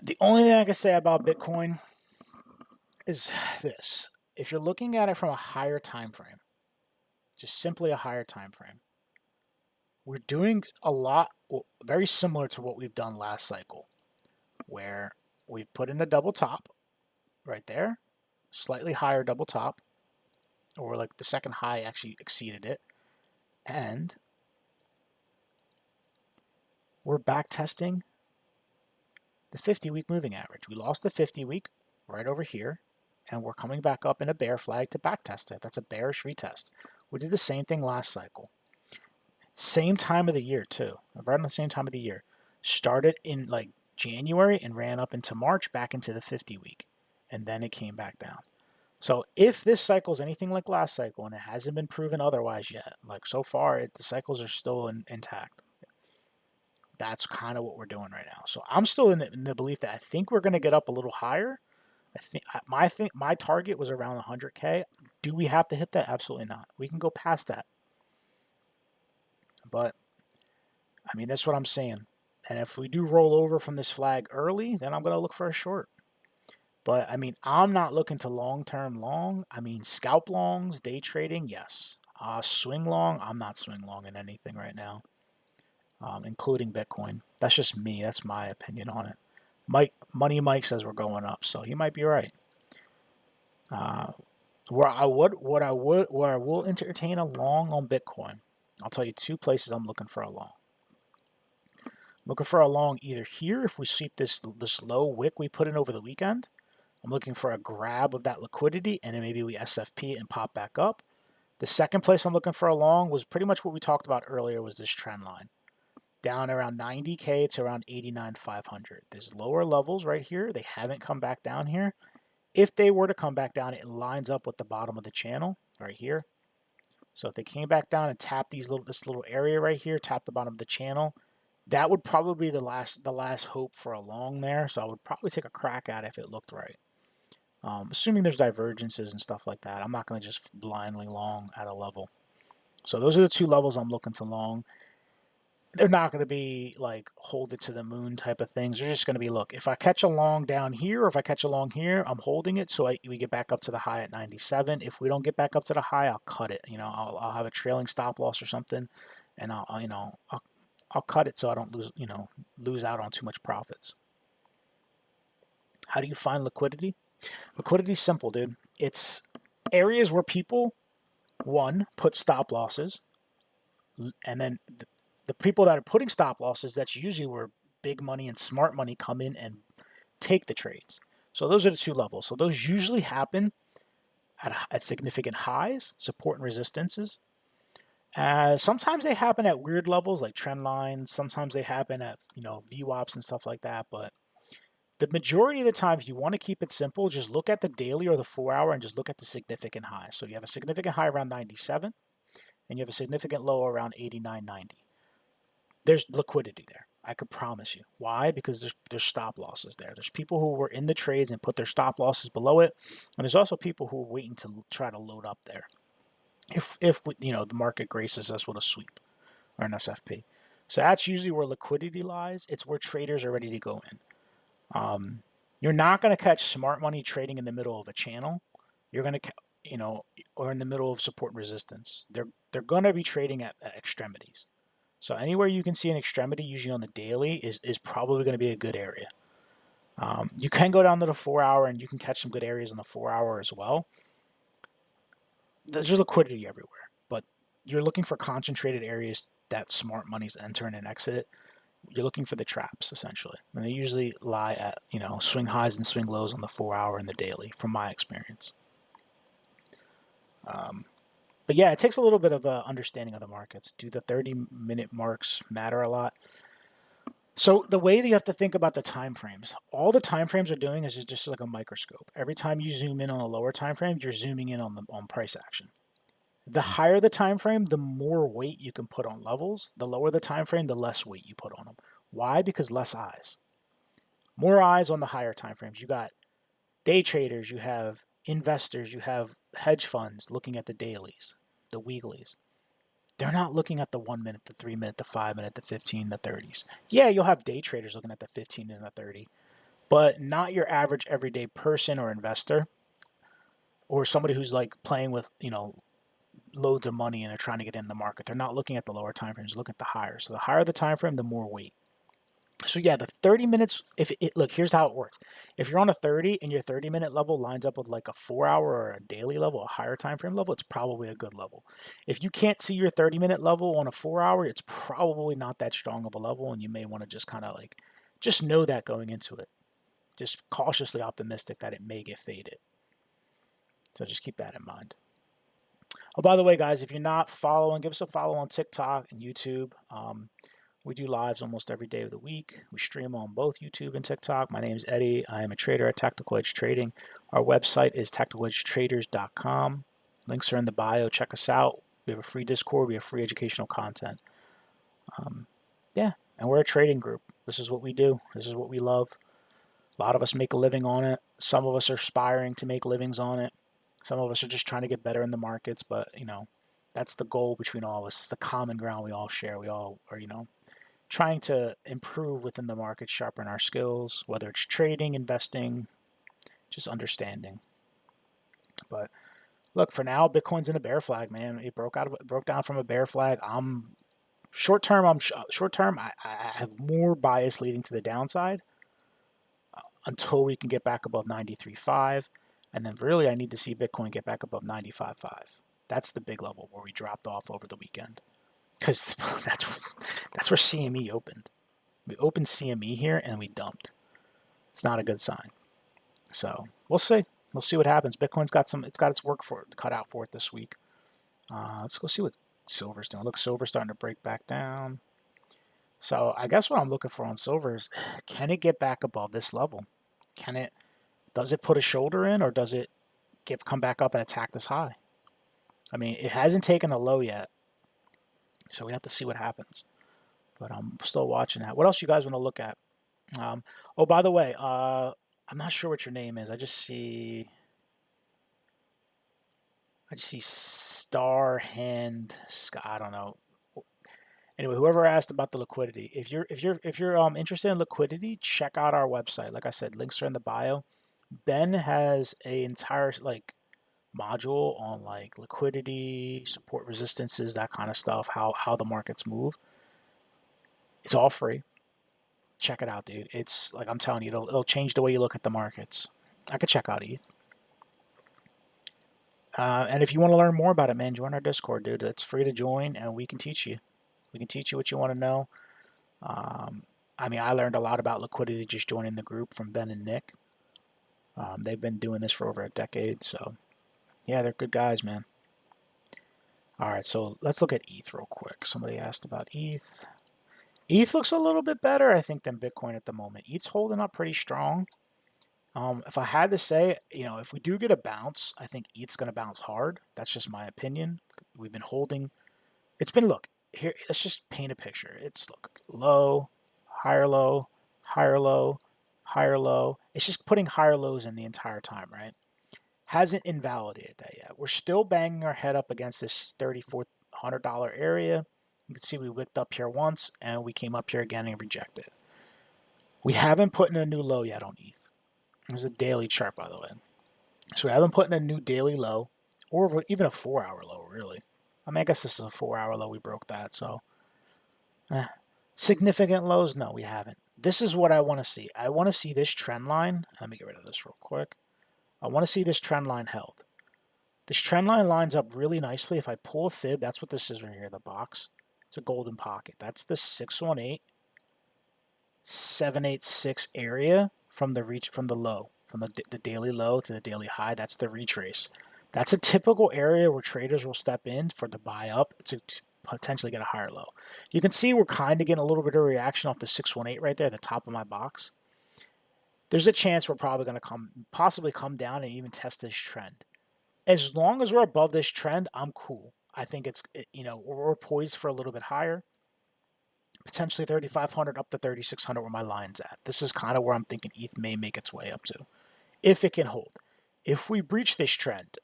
The only thing I can say about Bitcoin is this. If you're looking at it from a higher time frame, just simply a higher time frame, we're doing a lot, very similar to what we've done last cycle, where we've put in a double top right there, slightly higher double top, or like the second high actually exceeded it, and we're back testing the 50-week moving average. We lost the 50-week right over here, and we're coming back up in a bear flag to back test it. That's a bearish retest. We did the same thing last cycle. Same time of the year too, right on the same time of the year. Started in like January and ran up into March back into the 50-week, and then it came back down. So if this cycle is anything like last cycle, and it hasn't been proven otherwise yet, like so far, the cycles are still intact. That's kind of what we're doing right now. So I'm still in the belief that I think we're going to get up a little higher. My target was around 100K. Do we have to hit that? Absolutely not. We can go past that. But I mean, that's what I'm saying. And if we do roll over from this flag early, then I'm going to look for a short. But I mean, I'm not looking to long-term long. I mean, scalp longs, day trading, yes. Swing long, I'm not swing long in anything right now, including Bitcoin. That's just me. That's my opinion on it. Money Mike says we're going up, so he might be right. Where I will entertain a long on Bitcoin. I'll tell you two places I'm looking for a long. Looking for a long either here if we sweep this low wick we put in over the weekend. I'm looking for a grab of that liquidity, and then maybe we SFP and pop back up. The second place I'm looking for a long was pretty much what we talked about earlier, was this trend line. Down around 90K to around 89,500. There's lower levels right here. They haven't come back down here. If they were to come back down, it lines up with the bottom of the channel right here. So if they came back down and tapped this little area right here, tap the bottom of the channel, that would probably be the last hope for a long there. So I would probably take a crack at it if it looked right. Assuming there's divergences and stuff like that. I'm not going to just blindly long at a level. So those are the two levels I'm looking to long. They're not going to be like hold it to the moon type of things. They're just going to be, look, if I catch a long down here or if I catch a long here, I'm holding it so we get back up to the high at 97. If we don't get back up to the high, I'll cut it. You know, I'll have a trailing stop loss or something, and I'll cut it so I don't lose out on too much profits. How do you find liquidity? Liquidity is simple, dude. It's areas where people, one, put stop losses, and then the people that are putting stop losses, that's usually where big money and smart money come in and take the trades. So those are the two levels. So those usually happen at significant highs, support and resistances. Sometimes they happen at weird levels like trend lines. Sometimes they happen at VWAPs and stuff like that. But the majority of the time, if you want to keep it simple, just look at the daily or the 4-hour and just look at the significant high. So you have a significant high around 97, and you have a significant low around 89.90. There's liquidity there. I could promise you. Why? Because there's stop losses there. There's people who were in the trades and put their stop losses below it, and there's also people who are waiting to try to load up there. If the market graces us with a sweep or an SFP. So that's usually where liquidity lies. It's where traders are ready to go in. You're not going to catch smart money trading in the middle of a channel. You're going to, or in the middle of support and resistance. They're going to be trading at extremities. So anywhere you can see an extremity, usually on the daily, is probably going to be a good area. You can go down to the 4-hour and you can catch some good areas on the 4-hour as well. There's liquidity everywhere, but you're looking for concentrated areas that smart money's entering and exit. You're looking for the traps, essentially. And they usually lie at, swing highs and swing lows on the 4-hour and the daily, from my experience. But yeah, it takes a little bit of understanding of the markets. Do the 30-minute marks matter a lot? So the way that you have to think about the time frames, all the time frames are doing is just like a microscope. Every time you zoom in on a lower time frame, you're zooming in on price action. The higher the time frame, the more weight you can put on levels. The lower the time frame, the less weight you put on them. Why? Because less eyes. More eyes on the higher time frames. You got day traders, you have investors, you have hedge funds looking at the dailies, the weeklies. They're not looking at the 1 minute, the 3 minute, the 5 minute, the 15, the 30s. Yeah, you'll have day traders looking at the 15 and the 30, but not your average everyday person or investor or somebody who's like playing with, loads of money and they're trying to get in the market. They're not looking at the lower time frames, look at the higher. So the higher the time frame, the more weight. So yeah, the 30 minutes, if it, look, here's how it works. If you're on a 30 and your 30-minute level lines up with like a 4 hour or a daily level, a higher time frame level, it's probably a good level. If you can't see your 30-minute level on a 4 hour, it's probably not that strong of a level, and you may want to just kind of like, just know that going into it. Just cautiously optimistic that it may get faded. So just keep that in mind. Oh, by the way, guys, if you're not following, give us a follow on TikTok and YouTube. We do lives almost every day of the week. We stream on both YouTube and TikTok. My name is Eddie. I am a trader at Tactical Edge Trading. Our website is tacticaledgetraders.com. Links are in the bio. Check us out. We have a free Discord. We have free educational content. Yeah, and we're a trading group. This is what we do. This is what we love. A lot of us make a living on it. Some of us are aspiring to make livings on it. Some of us are just trying to get better in the markets, but that's the goal between all of us. It's the common ground we all share. We all are, trying to improve within the market, sharpen our skills, whether it's trading, investing, just understanding. But look, for now, Bitcoin's in a bear flag, man. It broke down from a bear flag. Short term. I have more bias leading to the downside until we can get back above 93.5. And then really, I need to see Bitcoin get back above 95.5. That's the big level where we dropped off over the weekend. Because that's where CME opened. We opened CME here and we dumped. It's not a good sign. So we'll see. We'll see what happens. Bitcoin's got its work for it, cut out for it this week. Let's go see what silver's doing. Look, silver's starting to break back down. So I guess what I'm looking for on silver is, can it get back above this level? Does it put a shoulder in, or does it come back up and attack this high? I mean, it hasn't taken a low yet, so we have to see what happens. But I'm still watching that. What else you guys want to look at? Oh, by the way, I'm not sure what your name is. I just see Star Hand Sky. I don't know. Anyway, whoever asked about the liquidity, if you're interested in liquidity, check out our website. Like I said, links are in the bio. Ben has a entire module on liquidity, support resistances, that kind of stuff, how the markets move. It's all free. Check it out, dude. It's I'm telling you, it'll change the way you look at the markets. I could check out ETH. And if you want to learn more about it, man, join our Discord, dude. It's free to join, and we can teach you. We can teach you what you want to know. I mean, I learned a lot about liquidity just joining the group from Ben and Nick. They've been doing this for over a decade, so yeah, they're good guys, man. All right, so let's look at ETH real quick. Somebody asked about ETH. ETH looks a little bit better, I think, than Bitcoin at the moment. ETH's holding up pretty strong. If I had to say, if we do get a bounce, I think ETH's going to bounce hard. That's just my opinion. We've been holding. It's been, look, here, let's just paint a picture. It's, look, low, higher low, higher low, higher low. It's just putting higher lows in the entire time, right? Hasn't invalidated that yet. We're still banging our head up against this $3,400 area. You can see we wicked up here once, and we came up here again and rejected. We haven't put in a new low yet on ETH. There's a daily chart, by the way. So we haven't put in a new daily low, or even a 4-hour low, really. I mean, I guess this is a 4-hour low. We broke that, so. Significant lows? No, we haven't. This is what I want to see. I want to see this trend line. Let me get rid of this real quick. I want to see this trend line held. This trend line lines up really nicely. If I pull a fib, that's what this is right here, the box. It's a golden pocket. That's the 618, 786 area from the low, from the daily low to the daily high. That's the retrace. That's a typical area where traders will step in for the buy up to potentially get a higher low. You can see we're kind of getting a little bit of reaction off the 618 right there, the top of my box. There's a chance we're probably going to possibly come down and even test this trend. As long as we're above this trend, I'm cool. I think we're poised for a little bit higher. Potentially 3,500 up to 3,600 where my line's at. This is kind of where I'm thinking ETH may make its way up to. if it can hold. If we breach this trend,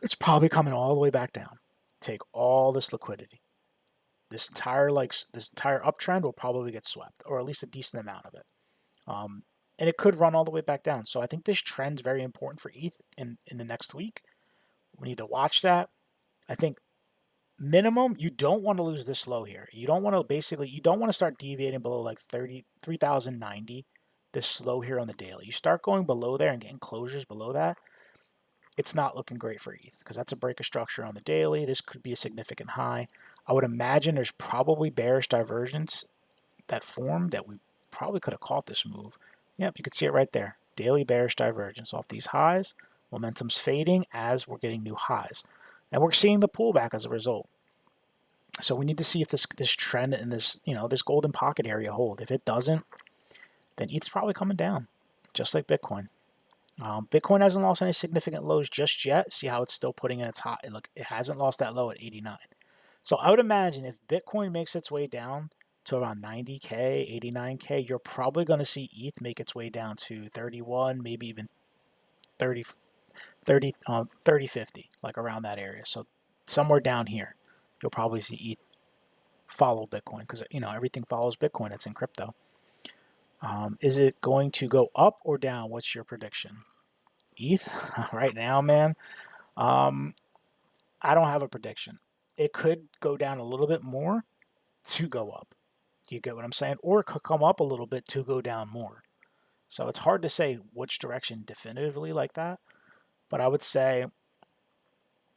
it's probably coming all the way back down. Take all this liquidity. This entire uptrend will probably get swept, or at least a decent amount of it. And it could run all the way back down. So I think this trend is very important for ETH in the next week. We need to watch that. I think minimum, you don't want to lose this low here. You don't want to start deviating below like 3,090, this low here on the daily. You start going below there and getting closures below that, it's not looking great for ETH because that's a break of structure on the daily. This could be a significant high. I would imagine there's probably bearish divergence that formed that we probably could have caught this move. Yep, you can see it right there. Daily bearish divergence off these highs. Momentum's fading as we're getting new highs. And we're seeing the pullback as a result. So we need to see if this trend in this, this golden pocket area hold. If it doesn't, then ETH's probably coming down, just like Bitcoin. Bitcoin hasn't lost any significant lows just yet. See how it's still putting in its high. Look, it hasn't lost that low at 89. So I would imagine if Bitcoin makes its way down to around 90K, 89K, you're probably going to see ETH make its way down to 31, maybe even 30, 50, like around that area. So somewhere down here, you'll probably see ETH follow Bitcoin because, everything follows Bitcoin. It's in crypto. Is it going to go up or down? What's your prediction? ETH right now, man. I don't have a prediction. It could go down a little bit more to go up. You get what I'm saying? Or it could come up a little bit to go down more. So it's hard to say which direction definitively like that. But I would say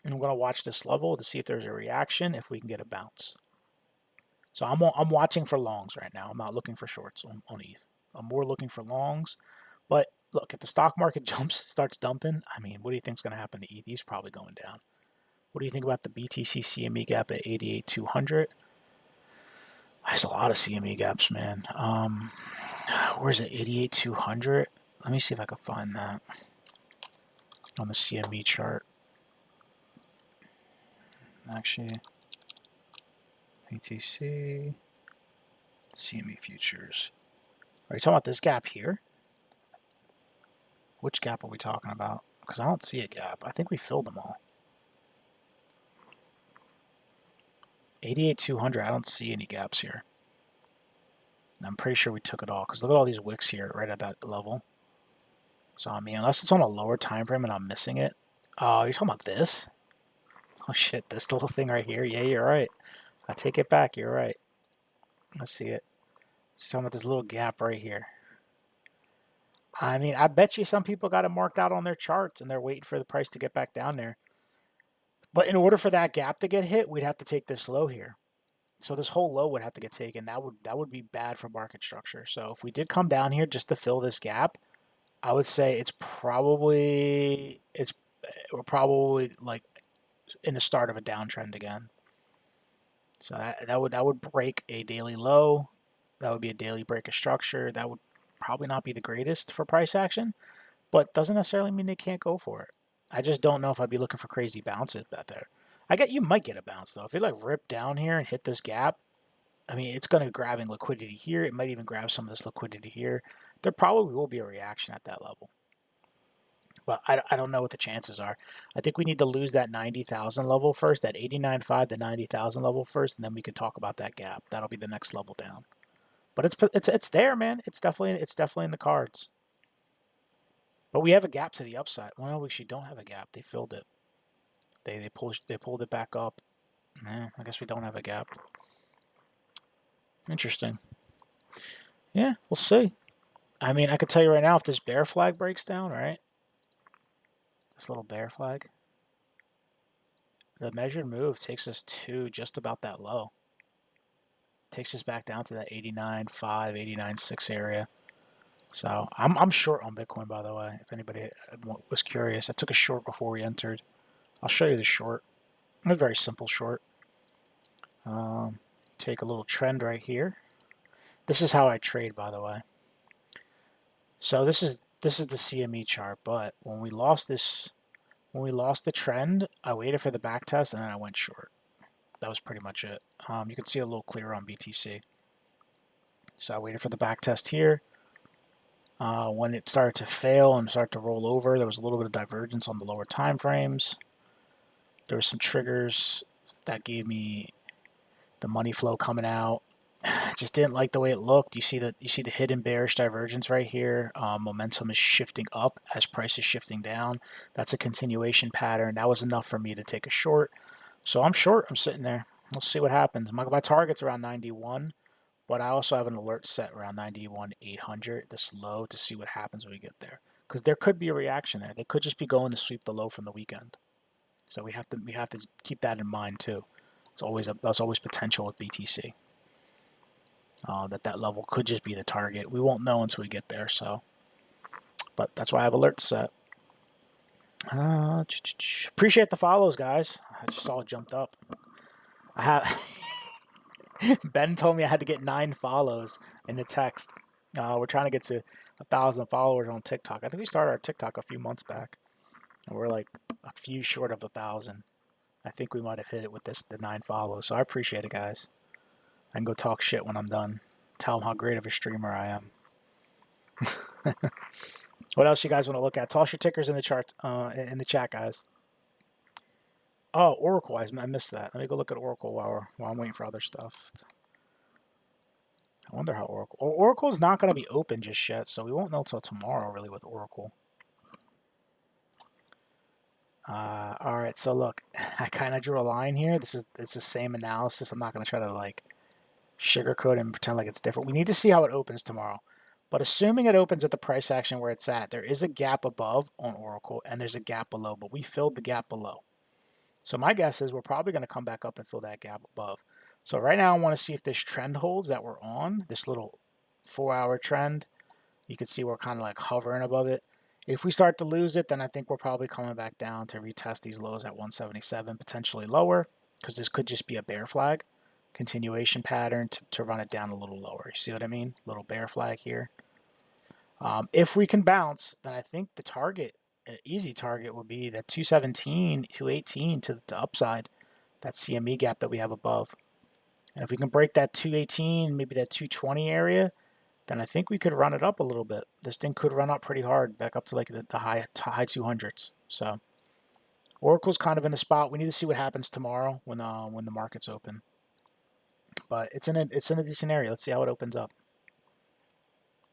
I'm going to watch this level to see if there's a reaction, if we can get a bounce. So I'm watching for longs right now. I'm not looking for shorts on ETH. I'm more looking for longs. But look, if the stock market starts dumping, I mean, what do you think is going to happen to ETH? He's probably going down. What do you think about the BTC CME gap at 88,200? There's a lot of CME gaps, man. Where's it? 88,200? Let me see if I can find that on the CME chart. Actually, BTC CME futures. Are you talking about this gap here? Which gap are we talking about? Because I don't see a gap. I think we filled them all. 88,200, I don't see any gaps here. I'm pretty sure we took it all because look at all these wicks here right at that level. So, I mean, unless it's on a lower time frame and I'm missing it. Oh, you're talking about this? Oh, shit, this little thing right here. Yeah, you're right. I take it back. You're right. Let's see it. She's talking about this little gap right here. I mean, I bet you some people got it marked out on their charts and they're waiting for the price to get back down there. But in order for that gap to get hit, we'd have to take this low here. So this whole low would have to get taken. That would be bad for market structure. So if we did come down here just to fill this gap, I would say we're probably like in the start of a downtrend again. So that would break a daily low. That would be a daily break of structure. That would probably not be the greatest for price action, but doesn't necessarily mean they can't go for it. I just don't know if I'd be looking for crazy bounces out there. You might get a bounce though. If it like ripped down here and hit this gap, I mean, it's going to grab in liquidity here. It might even grab some of this liquidity here. There probably will be a reaction at that level. But I don't know what the chances are. I think we need to lose that 90,000 level first, that 89.5 to 90,000 level first, and then we can talk about that gap. That'll be the next level down. But it's there, man. It's definitely in the cards. But we have a gap to the upside. Well, we actually don't have a gap. They filled it. They pulled it back up. I guess we don't have a gap. Interesting. Yeah, we'll see. I mean, I could tell you right now, if this bear flag breaks down, right? This little bear flag. The measured move takes us to just about that low. Takes us back down to that 89.5, 89.6 area. So I'm short on Bitcoin, by the way, if anybody was curious. I took a short before we entered. I'll show you the short. A very simple short. Take a little trend right here. This is how I trade, by the way. So this is the CME chart, but when we lost the trend, I waited for the back test and then I went short. That was pretty much it. You can see a little clearer on BTC. So I waited for the back test here. When it started to fail and start to roll over, there was a little bit of divergence on the lower time frames. There were some triggers that gave me the money flow coming out. I just didn't like the way it looked. You see the hidden bearish divergence right here. Momentum is shifting up as price is shifting down. That's a continuation pattern. That was enough for me to take a short. So I'm short. I'm sitting there. We'll see what happens. My target's around 91, but I also have an alert set around 91,800, this low, to see what happens when we get there. Because there could be a reaction there. They could just be going to sweep the low from the weekend. So we have to keep that in mind too. There's always potential with BTC. That level could just be the target. We won't know until we get there. So, but that's why I have alerts set. Appreciate the follows, guys. I just saw it jumped up. I have Ben told me I had to get 9 follows in the text. We're trying to get to 1,000 followers on TikTok. I think we started our TikTok a few months back, and we're like a few short of 1,000. I think we might have hit it with the 9 follows. So I appreciate it, guys. I can go talk shit when I'm done. Tell them how great of a streamer I am. What else you guys want to look at? Toss your tickers in the chart, in the chat, guys. Oh, Oracle. I missed that. Let me go look at Oracle while I'm waiting for other stuff. I wonder how Oracle's not going to be open just yet, so we won't know till tomorrow, really, with Oracle. All right, so look, I kind of drew a line here. It's the same analysis. I'm not going to try to like sugarcoat it and pretend like it's different. We need to see how it opens tomorrow. But assuming it opens at the price action where it's at, there is a gap above on Oracle and there's a gap below, but we filled the gap below. So my guess is we're probably going to come back up and fill that gap above. So right now I want to see if this trend holds that we're on, this little 4-hour trend. You can see we're kind of like hovering above it. If we start to lose it, then I think we're probably coming back down to retest these lows at 177, potentially lower, because this could just be a bear flag. Continuation pattern to run it down a little lower. You see what I mean? Little bear flag here. If we can bounce, then I think the target, easy target, would be that 217, 218 to the upside, that CME gap that we have above. And if we can break that 218, maybe that 220 area, then I think we could run it up a little bit. This thing could run up pretty hard, back up to like the high 200s. So Oracle's kind of in a spot. We need to see what happens tomorrow when the markets open. But it's in a decent area. Let's see how it opens up.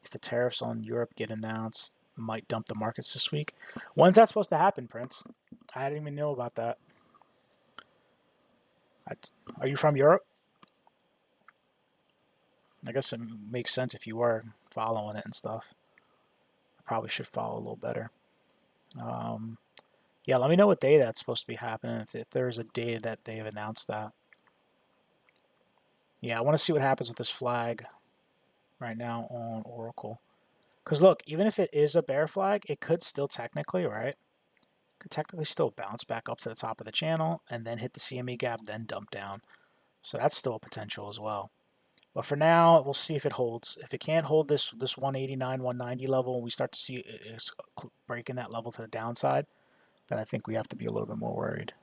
If the tariffs on Europe get announced, might dump the markets this week. When's that supposed to happen, Prince? I didn't even know about that. Are you from Europe? I guess it makes sense if you were following it and stuff. I probably should follow a little better. Yeah, let me know what day that's supposed to be happening, if there's a day that they've announced that. Yeah, I want to see what happens with this flag right now on Oracle. Because look, even if it is a bear flag, it could still technically, right? Could technically still bounce back up to the top of the channel and then hit the CME gap, then dump down. So that's still a potential as well. But for now, we'll see if it holds. If it can't hold this 189, 190 level, and we start to see it's breaking that level to the downside, then I think we have to be a little bit more worried.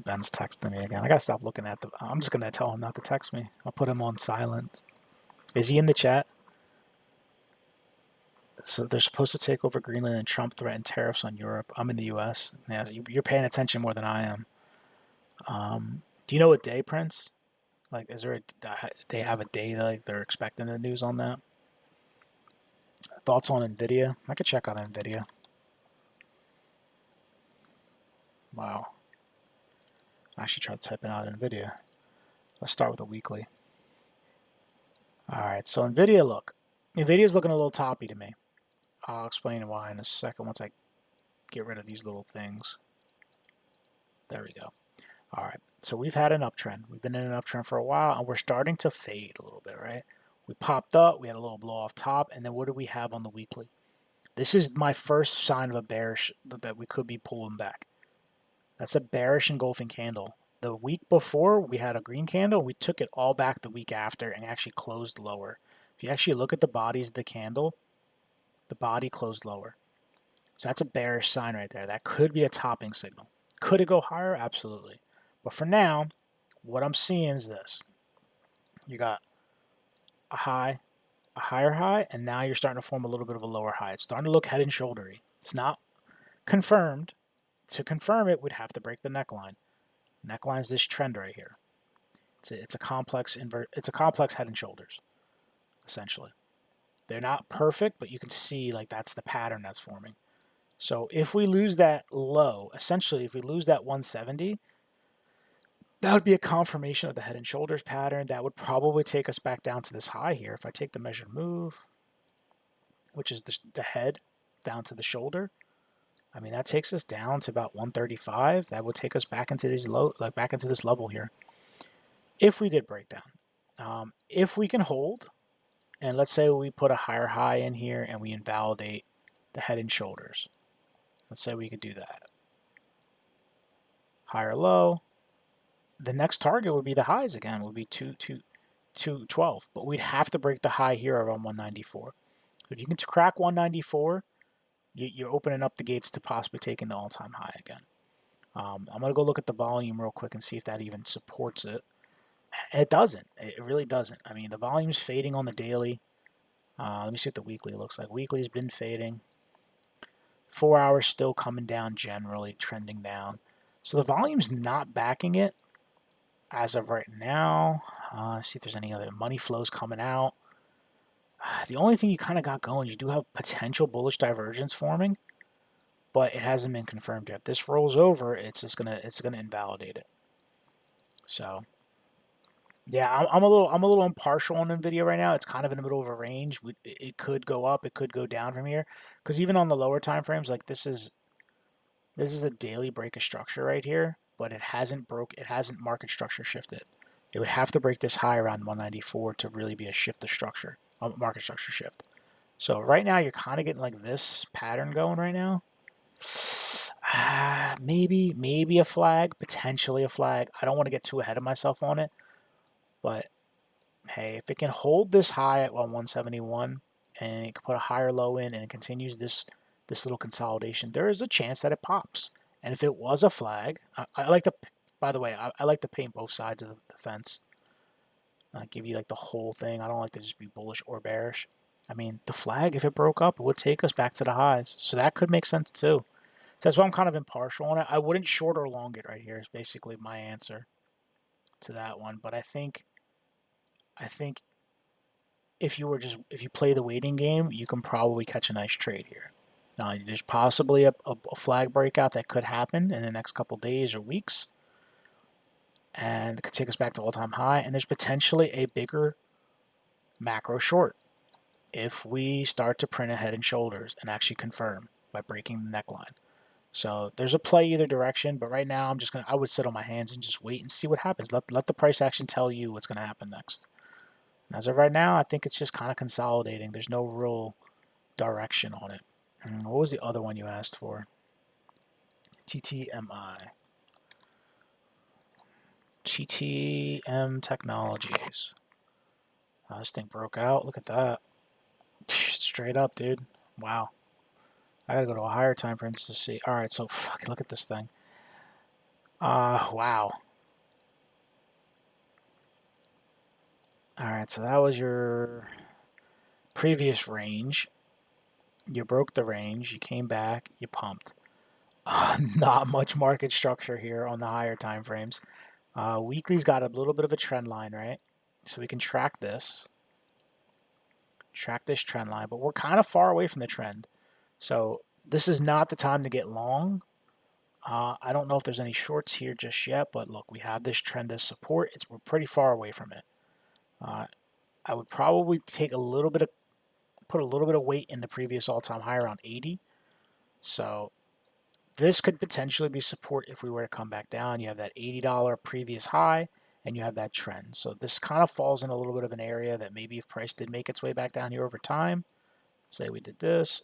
Ben's texting me again. I gotta stop looking at I'm just gonna tell him not to text me. I'll put him on silent. Is he in the chat? So they're supposed to take over Greenland and Trump threatened tariffs on Europe. I'm in the U.S. Yeah, you're paying attention more than I am. Do you know what day, Prince? Like, is there they have a day like they're expecting the news on that? Thoughts on Nvidia? I could check out Nvidia. Wow. I actually tried typing out Nvidia. Let's start with a weekly. All right, so Nvidia, look. Nvidia's looking a little toppy to me. I'll explain why in a second once I get rid of these little things. There we go. All right, so we've had an uptrend. We've been in an uptrend for a while, and we're starting to fade a little bit, right? We popped up, we had a little blow off top, and then what do we have on the weekly? This is my first sign of a bearish, that we could be pulling back. That's a bearish engulfing candle. The week before, we had a green candle. We took it all back the week after and actually closed lower. If you actually look at the bodies of the candle, the body closed lower. So that's a bearish sign right there. That could be a topping signal. Could it go higher? Absolutely. But for now, what I'm seeing is this. You got a high, a higher high, and now you're starting to form a little bit of a lower high. It's starting to look head and shouldery. It's not confirmed. To confirm it, we'd have to break the neckline. Neckline's this trend right here. It's a complex It's a complex head and shoulders, essentially. They're not perfect, but you can see like that's the pattern that's forming. So if we lose that low, essentially, if we lose that 170, that would be a confirmation of the head and shoulders pattern. That would probably take us back down to this high here. If I take the measured move, which is the head down to the shoulder, I mean, that takes us down to about 135. That would take us back into these back into this level here. If we did break down, if we can hold, and let's say we put a higher high in here and we invalidate the head and shoulders. Let's say we could do that. Higher low. The next target would be the highs again. Would be 212, but we'd have to break the high here around 194. If you can crack 194, you're opening up the gates to possibly taking the all-time high again. I'm going to go look at the volume real quick and see if that even supports it. It doesn't. It really doesn't. I mean, the volume's fading on the daily. Let me see what the weekly looks like. Weekly's been fading. 4 hours still coming down generally, trending down. So the volume's not backing it as of right now. See if there's any other money flows coming out. The only thing you kind of got going, you do have potential bullish divergence forming, but it hasn't been confirmed yet. If this rolls over, it's gonna invalidate it. So yeah, I'm a little impartial on NVIDIA right now. It's kind of in the middle of a range. It could go up, it could go down from here, because even on the lower time frames, like this is a daily break of structure right here, but it hasn't market structure shifted. It would have to break this high around 194 to really be a shift of structure, a market structure shift. So right now you're kind of getting like this pattern going right now. Maybe a flag, potentially a flag. I don't want to get too ahead of myself on it, but hey, if it can hold this high at 171 and it can put a higher low in and it continues this little consolidation, there is a chance that it pops. And if it was a flag, I like to, by the way, I like to paint both sides of the fence. I give you like the whole thing. I don't like to just be bullish or bearish. I mean, the flag, if it broke up, it would take us back to the highs. So that could make sense too. So that's why I'm kind of impartial on it. I wouldn't short or long it right here is basically my answer to that one. But I think if you play the waiting game, you can probably catch a nice trade here. Now, there's possibly a flag breakout that could happen in the next couple days or weeks, and it could take us back to all-time high. And there's potentially a bigger macro short if we start to print a head and shoulders and actually confirm by breaking the neckline. So there's a play either direction, but right now I would sit on my hands and just wait and see what happens. Let the price action tell you what's going to happen next. As of right now, I think it's just kind of consolidating. There's no real direction on it. And what was the other one you asked for? TTMI. TTM Technologies. Oh, this thing broke out. Look at that. Straight up, dude. Wow. I gotta go to a higher time frame just to see. Alright, so fuck, look at this thing. Wow. Alright, so that was your previous range. You broke the range, you came back, you pumped. Not much market structure here on the higher time frames. Weekly's got a little bit of a trend line, right? So we can track this. Track this trend line, but we're kind of far away from the trend. So this is not the time to get long. I don't know if there's any shorts here just yet, but look, we have this trend as support. We're pretty far away from it. I would probably put a little bit of weight in the previous all-time high around 80. So this could potentially be support if we were to come back down. You have that $80 previous high, and you have that trend. So this kind of falls in a little bit of an area that maybe if price did make its way back down here over time, let's say we did this,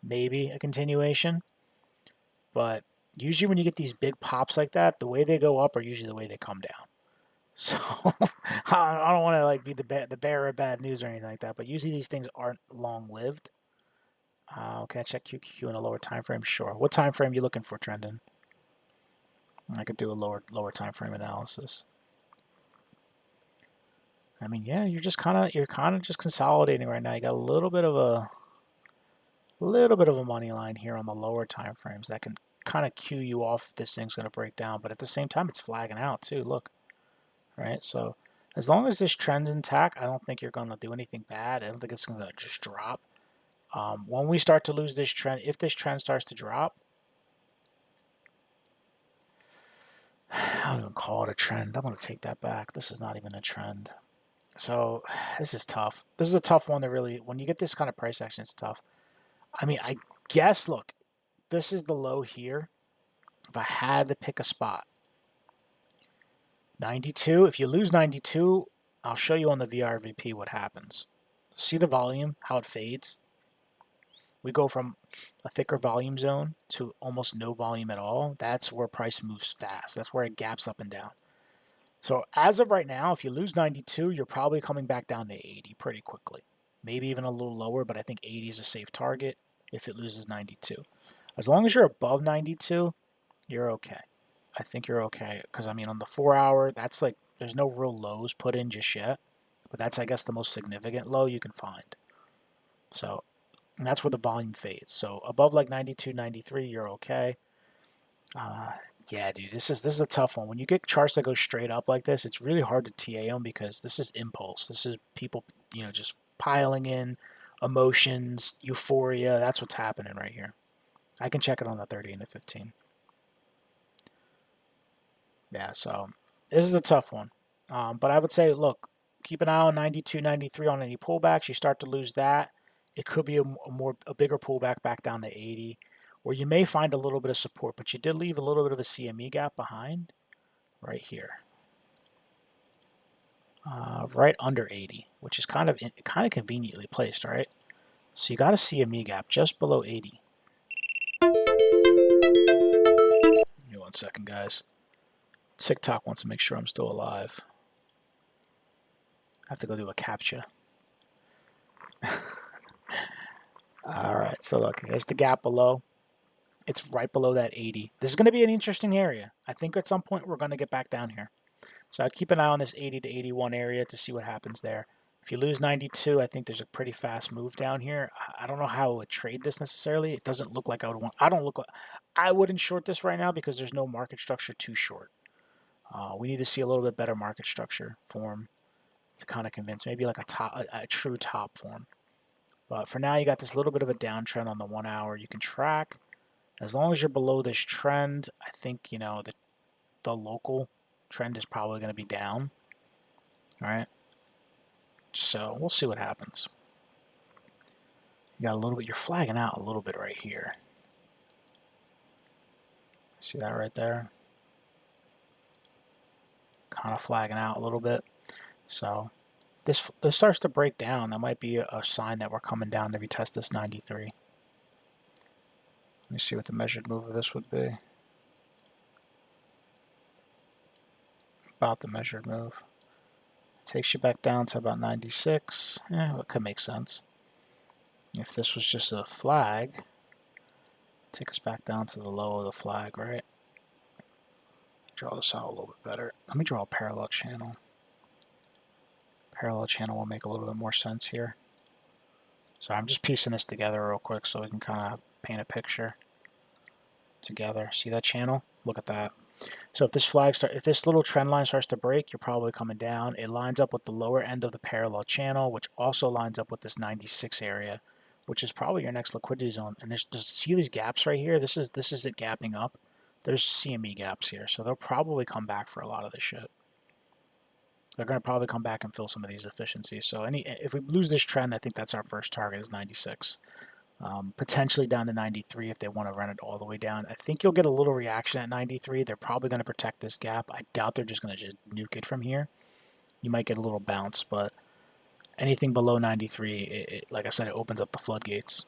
maybe a continuation. But usually when you get these big pops like that, the way they go up are usually the way they come down. So I don't want to like be the bearer of bad news or anything like that, but usually these things aren't long-lived. Can I check QQQ in a lower time frame? Sure. What time frame are you looking for, Trendon? I could do a lower time frame analysis. I mean, yeah, you're kind of just consolidating right now. You got a little bit of a money line here on the lower time frames that can kind of cue you off if this thing's going to break down. But at the same time, it's flagging out too. Look, right? So as long as this trend's intact, I don't think you're going to do anything bad. I don't think it's going to just drop. When we start to lose this trend, if this trend starts to drop, I don't even call it a trend. I'm going to take that back. This is not even a trend. So this is tough. This is a tough one to really, when you get this kind of price action, it's tough. I mean, I guess, look, this is the low here. If I had to pick a spot, 92, if you lose 92, I'll show you on the VRVP what happens. See the volume, how it fades? We go from a thicker volume zone to almost no volume at all. That's where price moves fast. That's where it gaps up and down. So as of right now, if you lose 92, you're probably coming back down to 80 pretty quickly. Maybe even a little lower, but I think 80 is a safe target if it loses 92. As long as you're above 92, you're okay. I think you're okay. Because, I mean, on the 4 hour, that's like, there's no real lows put in just yet. But that's, I guess, the most significant low you can find. So that's where the volume fades. So above like 92, 93, you're okay. Yeah, dude, this is a tough one. When you get charts that go straight up like this, it's really hard to TA them because this is impulse. This is people, just piling in emotions, euphoria. That's what's happening right here. I can check it on the 30 and the 15. Yeah, so this is a tough one. But I would say, look, keep an eye on 92, 93 on any pullbacks. You start to lose that, it could be a bigger pullback back down to 80, where you may find a little bit of support, but you did leave a little bit of a CME gap behind right here, right under 80, which is kind of conveniently placed, right? So you got a CME gap just below 80. Give me 1 second, guys. TikTok wants to make sure I'm still alive. I have to go do a CAPTCHA. All right, so look, there's the gap below. It's right below that 80. This is going to be an interesting area. I think at some point we're going to get back down here. So I'd keep an eye on this 80 to 81 area to see what happens there. If you lose 92, I think there's a pretty fast move down here. I don't know how I would trade this necessarily. It doesn't look like I would want. I wouldn't short this right now because there's no market structure to short. We need to see a little bit better market structure form to kind of convince, maybe like a true top form. But for now, you got this little bit of a downtrend on the 1 hour you can track. As long as you're below this trend, I think, the local trend is probably going to be down. All right. So we'll see what happens. You got a little bit, you're flagging out a little bit right here. See that right there? Kind of flagging out a little bit. So this starts to break down. That might be a sign that we're coming down to retest this 93. Let me see what the measured move of this would be. About the measured move. Takes you back down to about 96. Yeah, it could make sense. If this was just a flag, take us back down to the low of the flag, right? Draw this out a little bit better. Let me draw a parallel channel. Parallel channel will make a little bit more sense here. So I'm just piecing this together real quick so we can kind of paint a picture together. See that channel? Look at that. So if this little trend line starts to break, you're probably coming down. It lines up with the lower end of the parallel channel, which also lines up with this 96 area, which is probably your next liquidity zone. And see these gaps right here? This is it gapping up. There's CME gaps here, so they'll probably come back for a lot of this shit. They're going to probably come back and fill some of these efficiencies. So if we lose this trend, I think that's our first target is 96. Potentially down to 93 if they want to run it all the way down. I think you'll get a little reaction at 93. They're probably going to protect this gap. I doubt they're just going to just nuke it from here. You might get a little bounce, but anything below 93, like I said, it opens up the floodgates.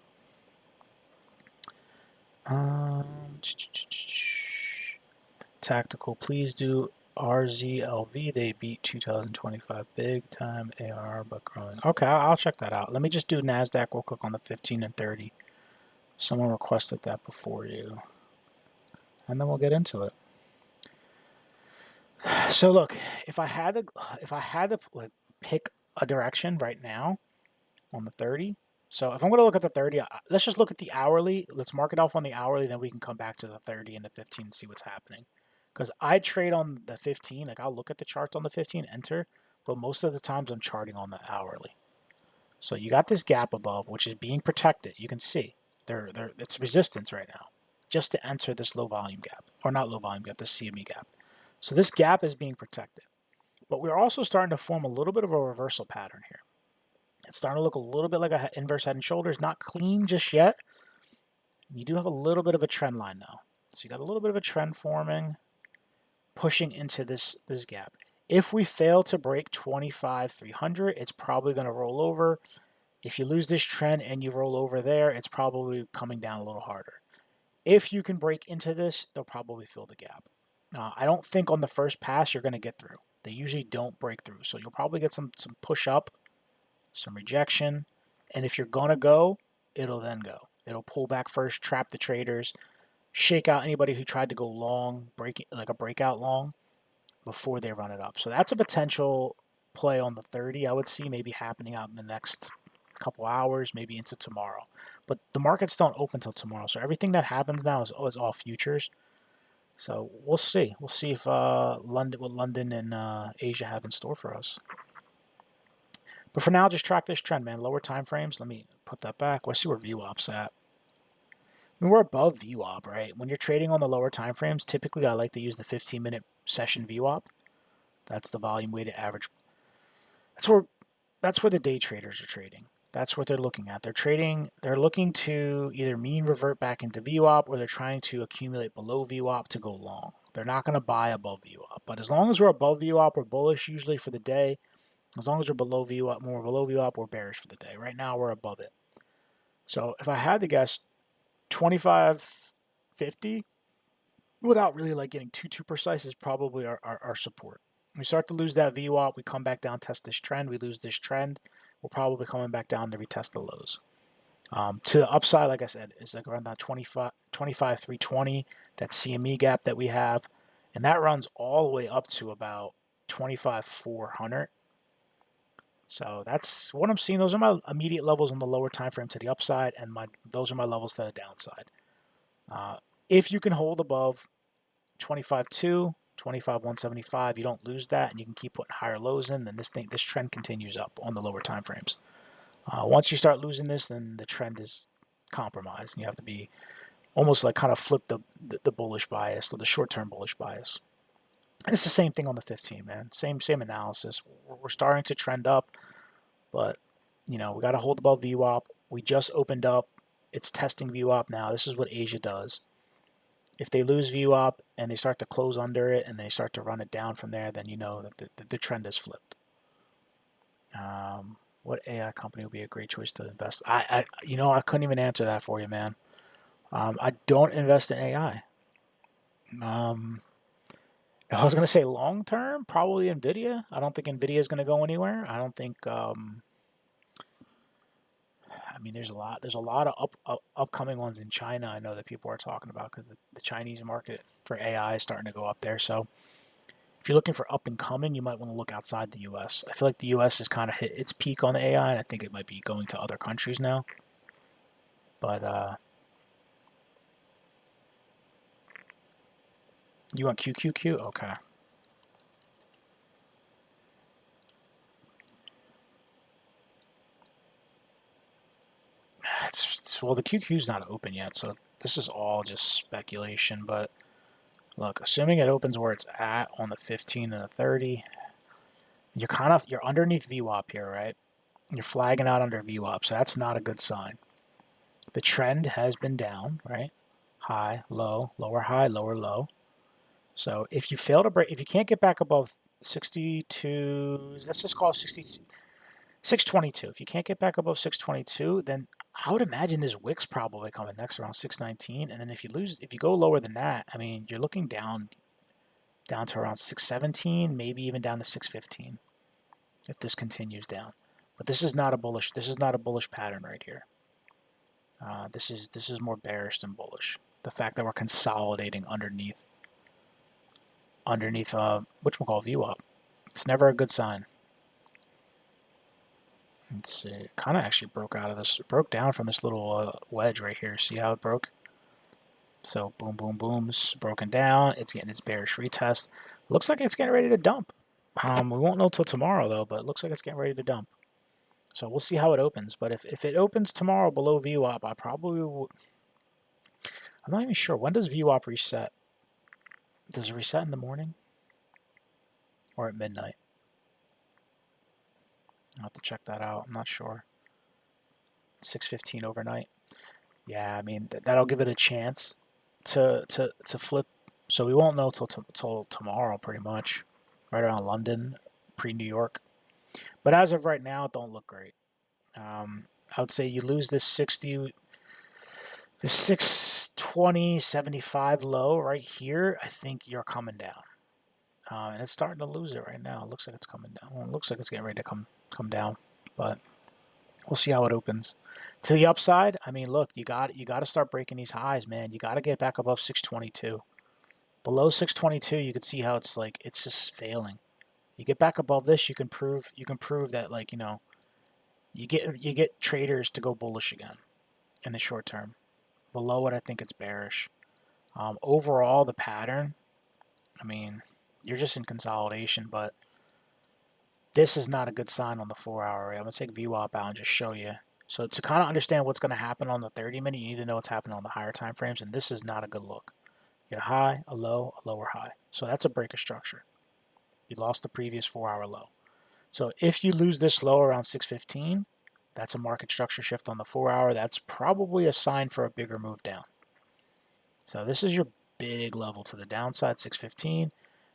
Tactical, please do RZLV. They beat 2025 big time AR, but growing. Okay, I'll check that out. Let me just do NASDAQ real quick on the 15 and 30. Someone requested that before you. And then we'll get into it. So look, if I had to like pick a direction right now on the 30. So if I'm going to look at the 30, let's just look at the hourly. Let's mark it off on the hourly, then we can come back to the 30 and the 15 and see what's happening. Because I trade on the 15, like I'll look at the charts on the 15, enter, but most of the times I'm charting on the hourly. So you got this gap above, which is being protected. You can see it's resistance right now, just to enter this low volume gap, or not low volume gap, this CME gap. So this gap is being protected. But we're also starting to form a little bit of a reversal pattern here. It's starting to look a little bit like an inverse head and shoulders, not clean just yet. You do have a little bit of a trend line now. So you got a little bit of a trend forming, pushing into this gap. If we fail to break 25,300, it's probably going to roll over. If you lose this trend and you roll over there, it's probably coming down a little harder. If you can break into this, they'll probably fill the gap. I don't think on the first pass you're going to get through. They usually don't break through. So you'll probably get some push up, some rejection, and if you're going to go, it'll then go. It'll pull back first, trap the traders, shake out anybody who tried to go long, like a breakout long, before they run it up. So that's a potential play on the 30 I would see maybe happening out in the next couple hours, maybe into tomorrow. But the markets don't open till tomorrow, so everything that happens now is all futures. So we'll see. We'll see if what London and Asia have in store for us. But for now, just track this trend, man. Lower time frames. Let me put that back. Let's see where VWAP's at. I mean, we're above VWAP, right? When you're trading on the lower time frames, typically I like to use the 15-minute session VWAP. That's the volume weighted average. That's where the day traders are trading. That's what they're looking at. They're looking to either mean revert back into VWAP, or they're trying to accumulate below VWAP to go long. They're not going to buy above VWAP. But as long as we're above VWAP, we're bullish usually for the day. As long as we're below VWAP, more below VWAP, we're bearish for the day. Right now, we're above it. So if I had to guess, 25.50, without really like getting too precise, is probably our support. We start to lose that VWAP, we come back down, test this trend, we lose this trend, we're probably coming back down to retest the lows. To the upside, like I said, is like around that 25,320, that CME gap that we have, and that runs all the way up to about 25,400. So that's what I'm seeing. Those are my immediate levels on the lower time frame to the upside, and those are my levels to the downside. If you can hold above 25.2, 25,175, you don't lose that, and you can keep putting higher lows in, then this trend continues up on the lower time frames. Once you start losing this, then the trend is compromised, and you have to be almost like kind of flip the bullish bias, or the short-term bullish bias. And it's the same thing on the 15, man. Same analysis. We're starting to trend up, but we got to hold above VWAP. We just opened up. It's testing VWAP now. This is what Asia does. If they lose VWAP and they start to close under it and they start to run it down from there, then you know that the trend is flipped. What AI company would be a great choice to invest? I couldn't even answer that for you, man. I don't invest in AI. I was going to say long term, probably NVIDIA. I don't think NVIDIA is going to go anywhere. I don't think. There's a lot of upcoming ones in China. I know that people are talking about, because the Chinese market for AI is starting to go up there. So if you're looking for up and coming, you might want to look outside the U.S. I feel like the U.S. has kind of hit its peak on AI, and I think it might be going to other countries now. But you want QQQ? Okay. Well, the QQ's not open yet, so this is all just speculation. But look, assuming it opens where it's at on the 15 and the 30, you're underneath VWAP here, right? You're flagging out under VWAP, so that's not a good sign. The trend has been down, right? High, low, lower high, lower low. So if you fail to break, if you can't get back above 62, let's just call it 622. If you can't get back above 622, then I would imagine this Wick's probably coming next around 619. And then if you go lower than that, you're looking down to around 617, maybe even down to 615 if this continues down. But this is not a bullish pattern right here. This is more bearish than bullish. The fact that we're consolidating underneath whatchamacallit VWAP. It's never a good sign. Let's see. It kind of actually broke out of this. It broke down from this little wedge right here. See how it broke? So boom, boom, boom. It's broken down. It's getting its bearish retest. Looks like it's getting ready to dump. We won't know till tomorrow though, but it looks like it's getting ready to dump. So we'll see how it opens. But if it opens tomorrow below VWAP, I probably will. I'm not even sure. When does VWAP reset? Does it reset in the morning or at midnight? I'll have to check that out. I'm not sure. 6:15 overnight. Yeah, I mean that'll give it a chance to flip. So we won't know till tomorrow, pretty much, right around London, pre-New York. But as of right now, it don't look great. I would say you lose this 60, the 620.75 low right here. I think you're coming down, and it's starting to lose it right now. It looks like it's coming down. Well, it looks like it's getting ready to come down, but we'll see how it opens. To the upside, I mean, look, you got to start breaking these highs, man. You got to get back above 622. Below 622, you can see how it's like it's just failing. You get back above this, you can prove that, like, you get traders to go bullish again in the short term. Below it, I think it's bearish. Overall, the pattern, I mean, you're just in consolidation, but this is not a good sign on the 4-hour rate. I'm going to take VWAP out and just show you. So to kind of understand what's going to happen on the 30-minute, you need to know what's happening on the higher time frames, and this is not a good look. You get a high, a low, a lower high. So that's a break of structure. You lost the previous 4-hour low. So if you lose this low around 6:15, that's a market structure shift on the 4-hour. That's probably a sign for a bigger move down. So this is your big level to the downside, 6:15.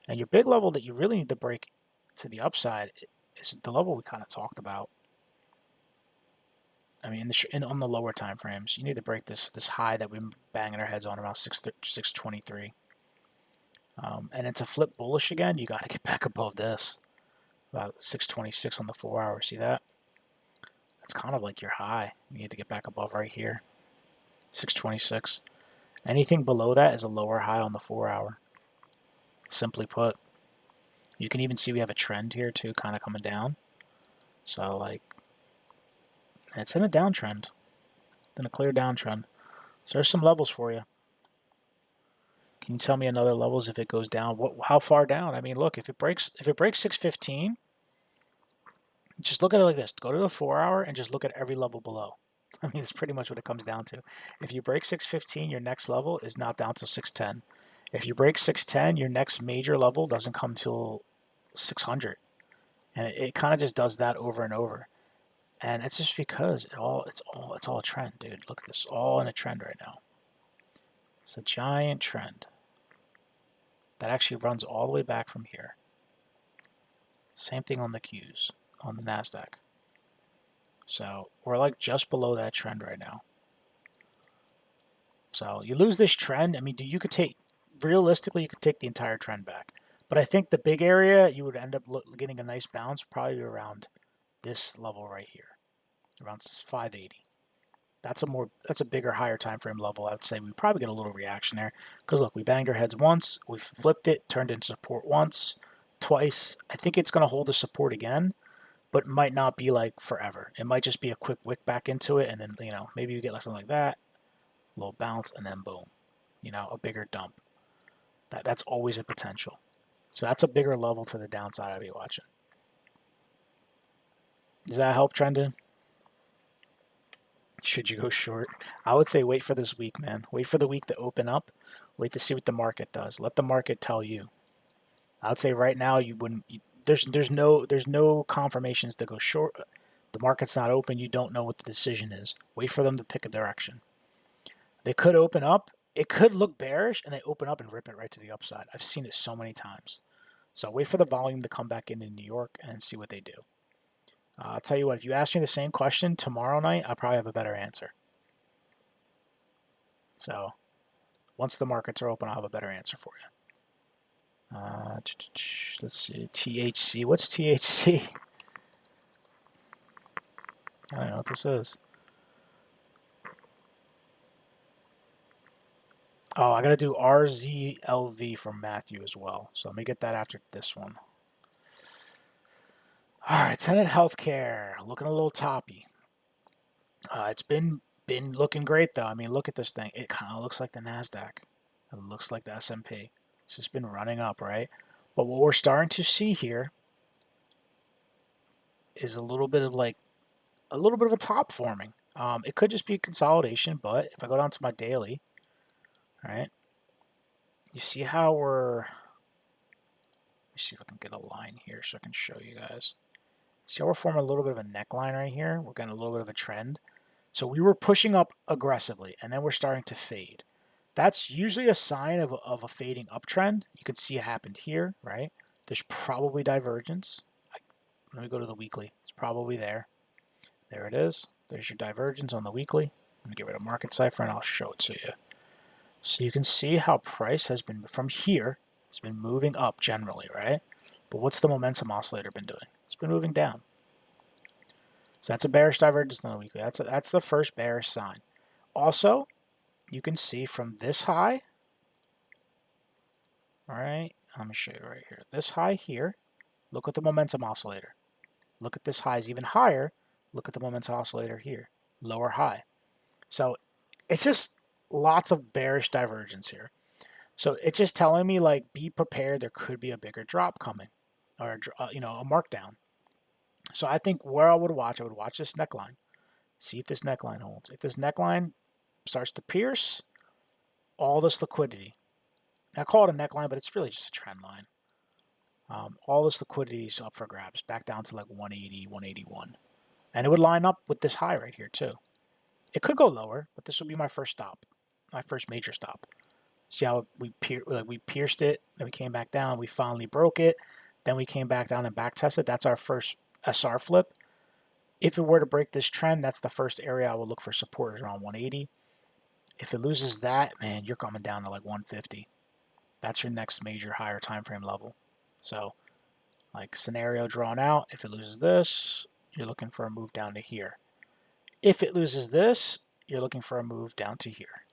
And your big level that you really need to break to the upside is the level we kind of talked about. I mean, on the lower time frames, you need to break this high that we've been banging our heads on around 623. And then to flip bullish again, you got to get back above this, about 626 on the 4-hour. See that? That's kind of like your high. You need to get back above right here, 626. Anything below that is a lower high on the 4-hour. Simply put, you can even see we have a trend here too, kind of coming down. So like, it's in a downtrend, it's in a clear downtrend. So there's some levels for you. Can you tell me another levels if it goes down? How far down? I mean, look, if it breaks 615, just look at it like this. Go to the 4-hour and just look at every level below. I mean, it's pretty much what it comes down to. If you break 615, your next level is not down till 610. If you break 610, your next major level doesn't come till 600. And it kind of just does that over and over. And it's just because it's all a trend, dude. Look at this, all in a trend right now. It's a giant trend that actually runs all the way back from here. Same thing on the Qs, on the NASDAQ. So we're like just below that trend right now. So you lose this trend. I mean, realistically, you could take the entire trend back. But I think the big area you would end up getting a nice bounce probably around this level right here, around 580. That's a bigger, higher time frame level. I would say we probably get a little reaction there because look, we banged our heads once, we flipped it, turned into support once, twice. I think it's going to hold the support again, but it might not be like forever. It might just be a quick wick back into it, and then maybe you get like something like that, a little bounce, and then boom, a bigger dump. That's always a potential. So that's a bigger level to the downside I'd be watching. Does that help, Trendon? Should you go short? I would say wait for this week, man. Wait for the week to open up. Wait to see what the market does. Let the market tell you. I would say right now you wouldn't. There's no confirmations to go short. The market's not open. You don't know what the decision is. Wait for them to pick a direction. They could open up. It could look bearish, and they open up and rip it right to the upside. I've seen it so many times. So wait for the volume to come back in New York and see what they do. I'll tell you what, if you ask me the same question tomorrow night, I'll probably have a better answer. So once the markets are open, I'll have a better answer for you. Let's see, THC. What's THC? I don't know what this is. Oh, I got to do RZLV from Matthew as well. So let me get that after this one. All right, Tenet Healthcare looking a little toppy. It's been looking great though. I mean, look at this thing. It kind of looks like the Nasdaq. It looks like the S&P. It's just been running up, right? But what we're starting to see here is a little bit of a top forming. It could just be a consolidation, but if I go down to my daily, right, you see how let me see if I can get a line here so I can show you guys. See how we're forming a little bit of a neckline right here? We're getting a little bit of a trend. So we were pushing up aggressively, and then we're starting to fade. That's usually a sign of a fading uptrend. You can see it happened here, right? There's probably divergence. Let me go to the weekly. It's probably there. There it is. There's your divergence on the weekly. Let me get rid of market cipher and I'll show it to you. So you can see how price has been, from here, it's been moving up generally, right? But what's the momentum oscillator been doing? It's been moving down. So that's a bearish divergence on the weekly. That's the first bearish sign. Also, you can see from this high, all right, let me show you right here. This high here, look at the momentum oscillator. Look at this high is even higher. Look at the momentum oscillator here, lower high. So it's just lots of bearish divergence here. So it's just telling me, like, be prepared. There could be a bigger drop coming, or a markdown. So I think where I would watch this neckline. See if this neckline holds. If this neckline starts to pierce all this liquidity, I call it a neckline, but it's really just a trend line. All this liquidity is up for grabs, back down to like 180, 181. And it would line up with this high right here too. It could go lower, but this will be my first stop, my first major stop. See how we pierced it, then we came back down, we finally broke it, then we came back down and back tested. That's our first SR flip. If it were to break this trend, that's the first area I would look for support, is around 180. If it loses that, man, you're coming down to like 150. That's your next major higher time frame level. So, like, scenario drawn out, if it loses this, you're looking for a move down to here. If it loses this, you're looking for a move down to here.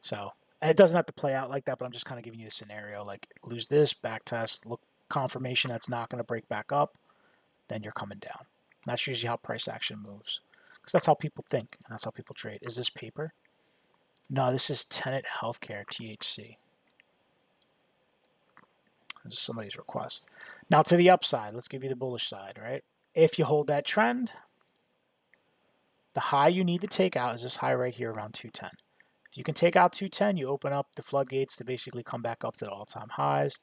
So, and it doesn't have to play out like that, but I'm just kind of giving you the scenario. Like, lose this, back test, look, confirmation that's not going to break back up, then you're coming down. That's usually how price action moves, because that's how people think, and that's how people trade. Is this paper? No, this is Tenet Healthcare, THC. This is somebody's request. Now to the upside, let's give you the bullish side, right? If you hold that trend, the high you need to take out is this high right here around 210. If you can take out 210, you open up the floodgates to basically come back up to the all-time highs.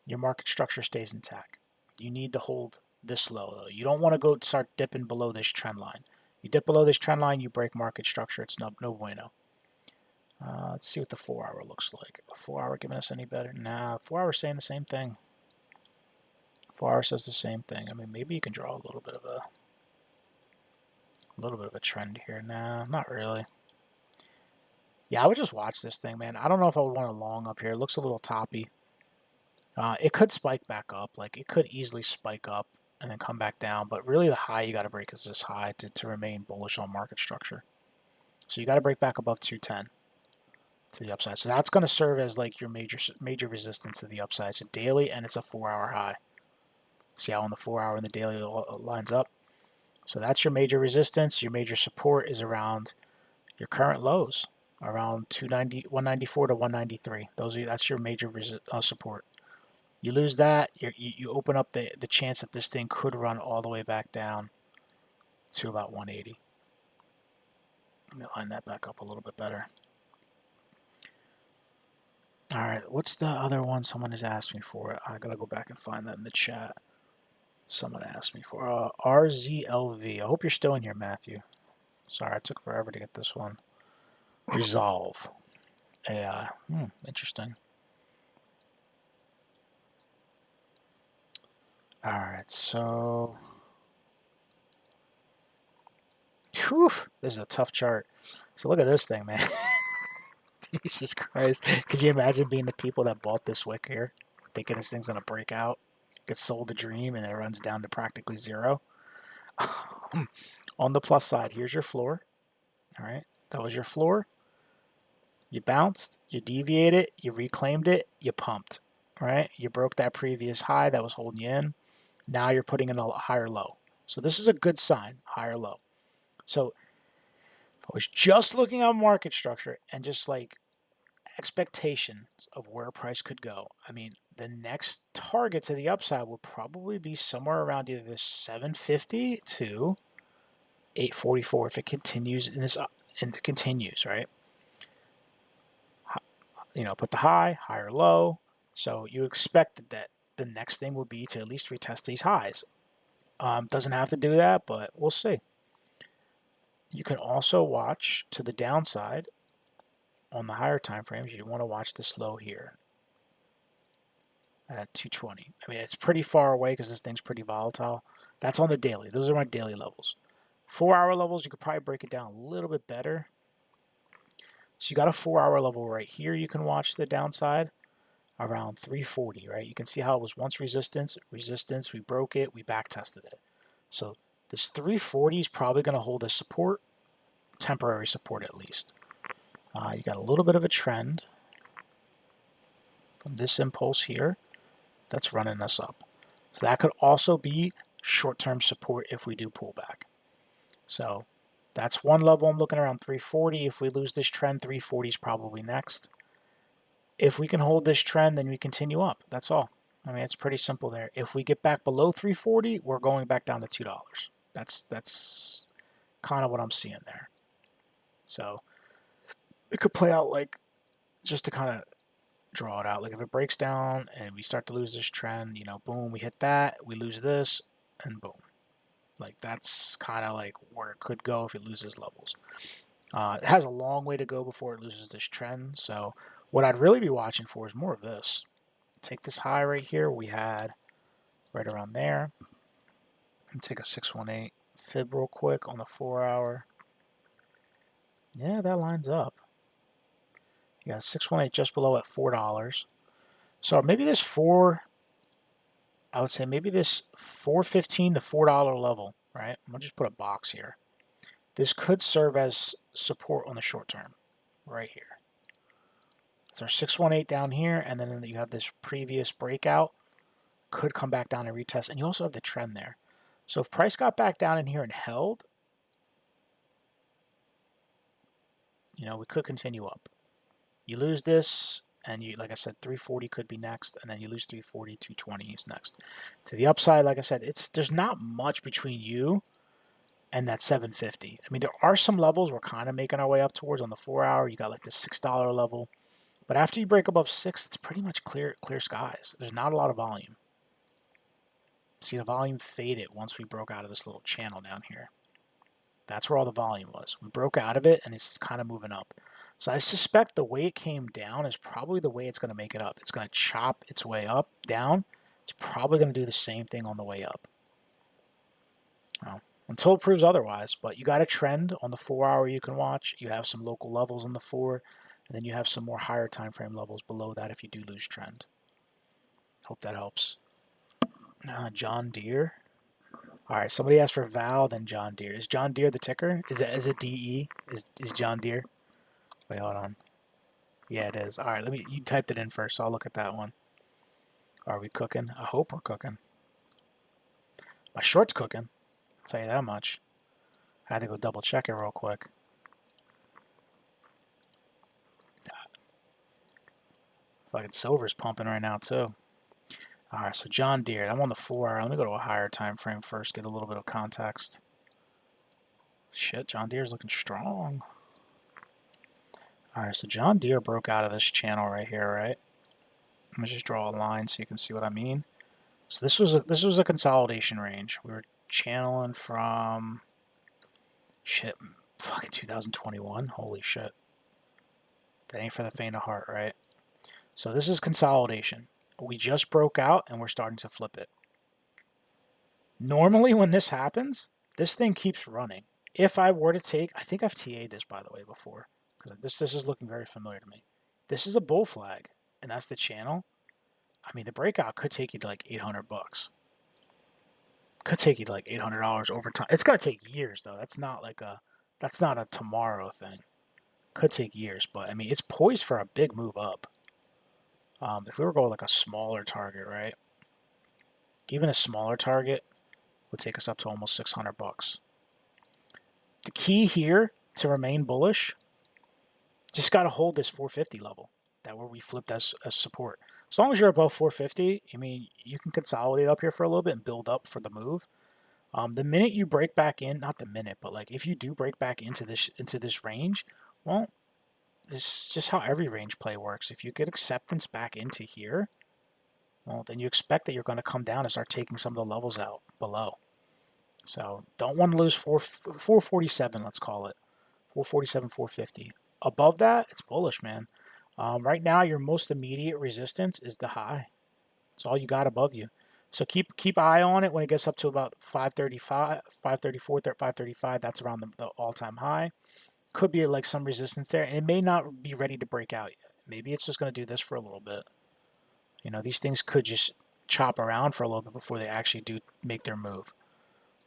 Your market structure stays intact. You need to hold this low, though. You don't want to go start dipping below this trend line. You dip below this trend line, you break market structure. It's no bueno. Let's see what the 4-hour looks like. The 4-hour giving us any better? Nah, 4-hour saying the same thing. 4-hour says the same thing. I mean, maybe you can draw a little bit of a trend here. Nah, not really. Yeah, I would just watch this thing, man. I don't know if I would want to long up here. It looks a little toppy. It could spike back up. Like, it could easily spike up and then come back down. But really, the high you got to break is this high to remain bullish on market structure. So you got to break back above 210 to the upside. So that's going to serve as like your major resistance to the upside. It's a daily and it's a 4-hour high. See how on the 4-hour and the daily lines up? So that's your major resistance. Your major support is around your current lows, around 194 to 193. That's your major support. You lose that, you open up the chance that this thing could run all the way back down to about 180. Let me line that back up a little bit better. All right, what's the other one someone has asked me for? I gotta go back and find that in the chat. Someone asked me for RZLV. I hope you're still in here, Matthew. Sorry, it took forever to get this one. Resolve AI. Interesting. All right, so whew, this is a tough chart. So look at this thing, man. Jesus Christ. Could you imagine being the people that bought this wick here? Thinking this thing's going to break out, gets sold the dream, and it runs down to practically zero. On the plus side, here's your floor. All right, that was your floor. You bounced, you deviated, you reclaimed it, you pumped. All right, you broke that previous high that was holding you in. Now you're putting in a higher low. So this is a good sign, higher low. So if I was just looking at market structure and just like expectations of where price could go, I mean, the next target to the upside would probably be somewhere around either this 750 to 844 if it continues in this and it continues, right? You know, put the high, higher low. So you expected that the next thing would be to at least retest these highs. Doesn't have to do that, but we'll see. You can also watch to the downside on the higher time frames. You want to watch this low here at 220. I mean, it's pretty far away because this thing's pretty volatile. That's on the daily. Those are my daily levels. 4-hour levels, you could probably break it down a little bit better. So you got a 4-hour level right here. You can watch the downside around 340, right? You can see how it was once resistance, we broke it, we back tested it. So this 340 is probably going to hold as support, temporary support at least. You got a little bit of a trend from this impulse here that's running us up. So that could also be short-term support if we do pull back. So that's one level. I'm looking around 340. If we lose this trend, 340 is probably next. If we can hold this trend, then we continue up. That's all. I mean, it's pretty simple there. If we get back below 340, we're going back down to $2. That's kind of what I'm seeing there. So it could play out like, just to kind of draw it out, like if it breaks down and we start to lose this trend, you know, boom, we hit that, we lose this, and boom. Like that's kind of like where it could go if it loses levels. It has a long way to go before it loses this trend. So what I'd really be watching for is more of this. Take this high right here we had right around there. And take a 618 fib real quick on the 4-hour. Yeah, that lines up. You got 618 just below at $4. So maybe this I would say maybe this $4.15 to $4 level, right? I'm gonna just put a box here. This could serve as support on the short term, right here. It's our 618 down here, and then you have this previous breakout. Could come back down and retest, and you also have the trend there. So if price got back down in here and held, you know, we could continue up. You lose this, and you, like I said, 340 could be next, and then you lose 340, 220 is next. To the upside, like I said, there's not much between you and that 750. I mean, there are some levels we're kind of making our way up towards on the 4-hour. You got like the $6 level, but after you break above 6, it's pretty much clear skies. There's not a lot of volume. See, the volume faded once we broke out of this little channel down here. That's where all the volume was. We broke out of it, and it's kind of moving up. So I suspect the way it came down is probably the way it's going to make it up. It's going to chop its way up, down. It's probably going to do the same thing on the way up. Well, until it proves otherwise. But you got a trend on the 4-hour you can watch. You have some local levels on the 4, and then you have some more higher time frame levels below that if you do lose trend. Hope that helps. John Deere. All right, somebody asked for Val, then John Deere. Is John Deere the ticker? Is it DE? Is John Deere? Wait, hold on. Yeah, it is. All right, you typed it in first, so I'll look at that one. Are we cooking? I hope we're cooking. My short's cooking. I'll tell you that much. I had to go double check it real quick. Fucking silver's pumping right now too. All right, so John Deere. I'm on the 4-hour. Let me go to a higher time frame first, get a little bit of context. Shit, John Deere's looking strong. All right, so John Deere broke out of this channel right here, right? Let me just draw a line so you can see what I mean. So this was a consolidation range. We were channeling from fucking 2021. Holy shit. That ain't for the faint of heart, right? So this is consolidation. We just broke out and we're starting to flip it. Normally when this happens, this thing keeps running. If I were to take, I think I've TA'd this by the way before, because this is looking very familiar to me. This is a bull flag, and that's the channel. I mean, the breakout could take you to like 800 bucks. Could take you to like $800 over time. It's gonna take years though. That's not a tomorrow thing. Could take years, but I mean, it's poised for a big move up. If we were going like a smaller target, right? Even a smaller target would take us up to almost 600 bucks. The key here to remain bullish, just got to hold this 450 level. That where we flipped as support. As long as you're above 450, I mean, you can consolidate up here for a little bit and build up for the move. The minute you break back in, not the minute, but like if you do break back into this range, well, this is just how every range play works. If you get acceptance back into here, well, then you expect that you're going to come down and start taking some of the levels out below. So don't want to lose 447, let's call it. 447, 450. Above that, it's bullish, man. Right now, your most immediate resistance is the high. It's all you got above you. So keep eye on it when it gets up to about 535, 534, 535. That's around the all-time high. Could be like some resistance there, and it may not be ready to break out yet. Maybe it's just going to do this for a little bit. You know, these things could just chop around for a little bit before they actually do make their move.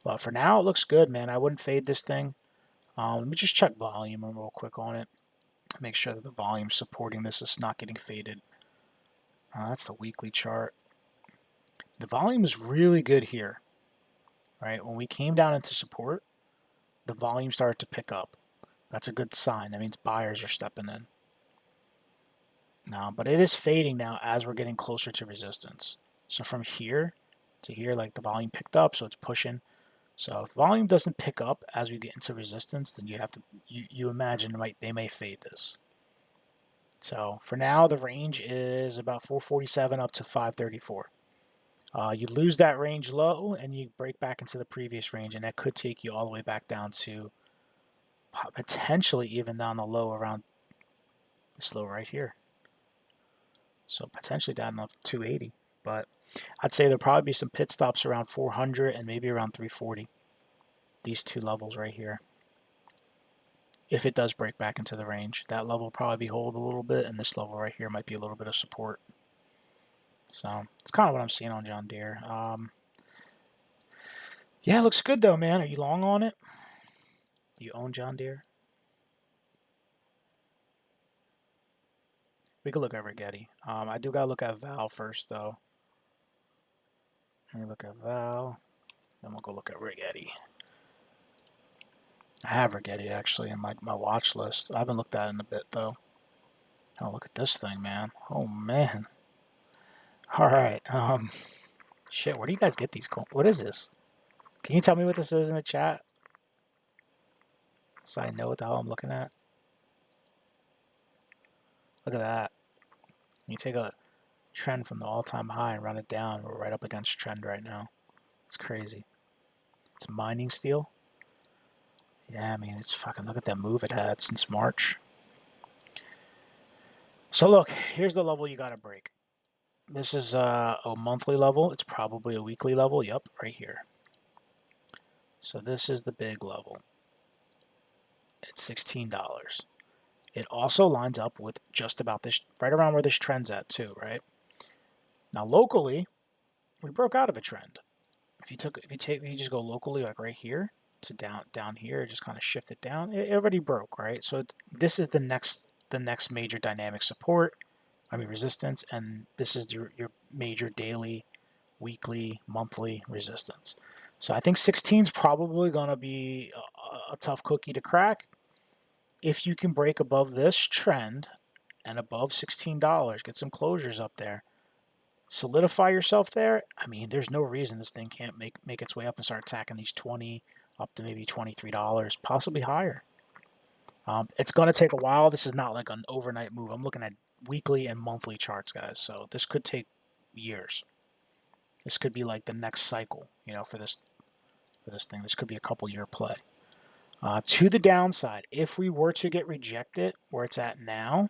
But for now, it looks good, man. I wouldn't fade this thing. Let me just check volume real quick on it. Make sure that the volume supporting this is not getting faded. That's the weekly chart. The volume is really good here, right? When we came down into support, the volume started to pick up. That's a good sign. That means buyers are stepping in. Now, but it is fading now as we're getting closer to resistance. So from here to here, like the volume picked up, so it's pushing. So if volume doesn't pick up as we get into resistance, then you have to you imagine they may fade this. So for now, the range is about 447 up to 534. You lose that range low, and you break back into the previous range, and that could take you all the way back down to potentially even down the low around this low right here. So potentially down to 280. But I'd say there'll probably be some pit stops around 400 and maybe around 340. These two levels right here. If it does break back into the range, that level will probably hold a little bit, and this level right here might be a little bit of support. So it's kind of what I'm seeing on John Deere. Yeah, it looks good though, man. Are you long on it? Do you own John Deere? We could look at Rigetti. I do gotta look at Val first though. Let me look at Val. Then we'll go look at Rigetti. I have Rigetti actually in my watch list. I haven't looked at it in a bit though. Oh, look at this thing, man. Oh man. All right. Shit. Where do you guys get these? What is this? Can you tell me what this is in the chat, so I know what the hell I'm looking at? Look at that. You take a trend from the all-time high and run it down. We're right up against trend right now. It's crazy. It's mining steel. Yeah, I mean, it's fucking, look at that move it had since March. So look, here's the level you gotta break. This is a monthly level. It's probably a weekly level. Yep, right here. So this is the big level. It's $16. It also lines up with just about this, right around where this trend's at too, right? Now locally, we broke out of a trend. If you just go locally, like right here to down here, just kind of shift it down. It already broke, right? So this is the next major dynamic support. I mean resistance, and this is your major daily, weekly, monthly resistance. So I think 16 is probably going to be a tough cookie to crack. If you can break above this trend and above $16, get some closures up there, solidify yourself there. I mean, there's no reason this thing can't make its way up and start attacking these 20 up to maybe $23, possibly higher. It's going to take a while. This is not like an overnight move. I'm looking at weekly and monthly charts, guys. So this could take years. This could be like the next cycle, you know, for this thing. This could be a couple-year play. To the downside, if we were to get rejected where it's at now,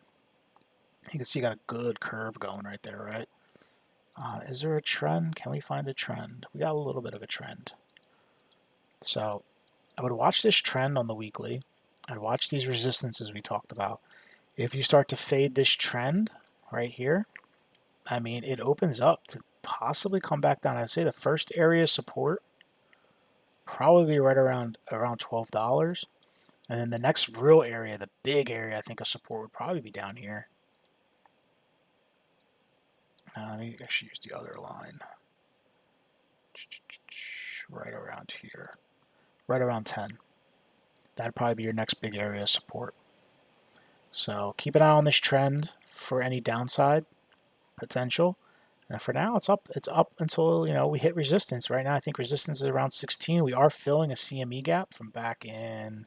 you can see you got a good curve going right there, right? Is there a trend? Can we find a trend? We got a little bit of a trend. So I would watch this trend on the weekly. I'd watch these resistances we talked about. If you start to fade this trend right here, I mean, it opens up to possibly come back down. I'd say the first area of support probably right around $12. And then the next real area, the big area I think of support would probably be down here. Let me actually use the other line. right around here, right around 10. That'd probably be your next big area of support. So keep an eye on this trend for any downside potential. And for now, it's up. It's up until we hit resistance. Right now, I think resistance is around 16. We are filling a CME gap from back in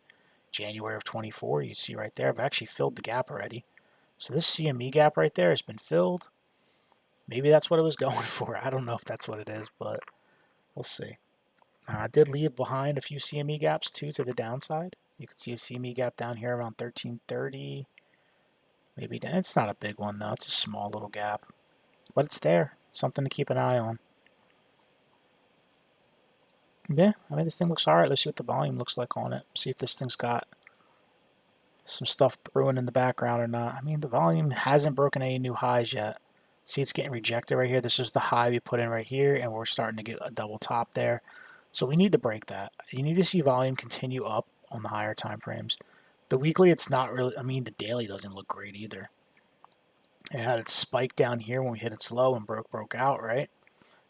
January of 24. You see right there, I've actually filled the gap already. So this CME gap right there has been filled. Maybe that's what it was going for. I don't know if that's what it is, but we'll see. I did leave behind a few CME gaps too to the downside. You can see a CME gap down here around 1330. Maybe it's not a big one though. It's a small little gap, but it's there. Something to keep an eye on. Yeah, I mean, this thing looks alright. Let's see what the volume looks like on it. See if this thing's got some stuff brewing in the background or not. I mean, the volume hasn't broken any new highs yet. See, it's getting rejected right here. This is the high we put in right here, and we're starting to get a double top there. So we need to break that. You need to see volume continue up on the higher time frames. The weekly, it's not really, I mean, the daily doesn't look great either. It had its spike down here when we hit its low and broke out, right?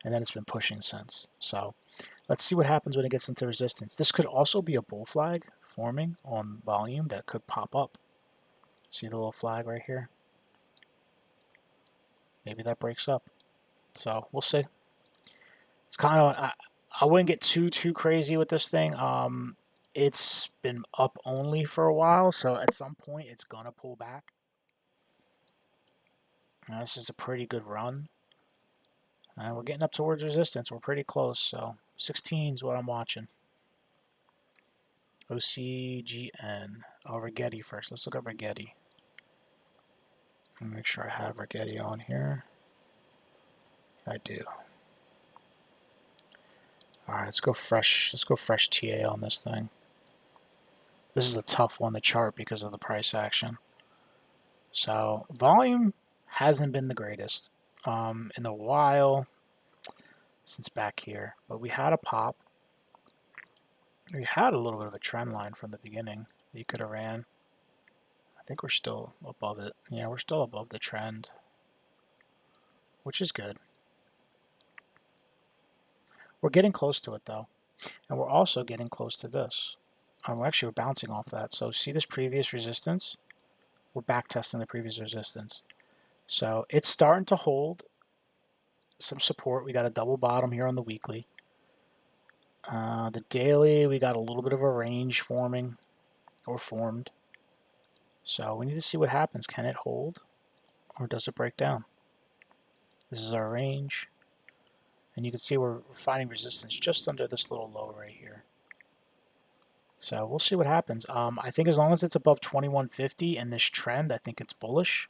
And then it's been pushing since. So let's see what happens when it gets into resistance. This could also be a bull flag forming on volume that could pop up. See the little flag right here? Maybe that breaks up. So we'll see. It's kind of, I wouldn't get too crazy with this thing. It's been up only for a while, so at some point it's gonna pull back. Now, this is a pretty good run. And we're getting up towards resistance. We're pretty close, so 16 is what I'm watching. OCGN. Oh, Rigetti first. Let's look at Rigetti. Make sure I have Rigetti on here. I do. Alright, let's go fresh. Let's go fresh TA on this thing. This is a tough one to chart because of the price action. So, volume hasn't been the greatest in a while since back here. But we had a pop. We had a little bit of a trend line from the beginning that you could have ran. I think we're still above it. Yeah, we're still above the trend, which is good. We're getting close to it, though. And we're also getting close to this. Actually, we're bouncing off that. So see this previous resistance? We're back testing the previous resistance. So it's starting to hold some support. We got a double bottom here on the weekly. The daily, we got a little bit of a range forming or formed. So we need to see what happens. Can it hold or does it break down? This is our range. And you can see we're finding resistance just under this little low right here. So we'll see what happens. I think as long as it's above 2150 and this trend, I think it's bullish.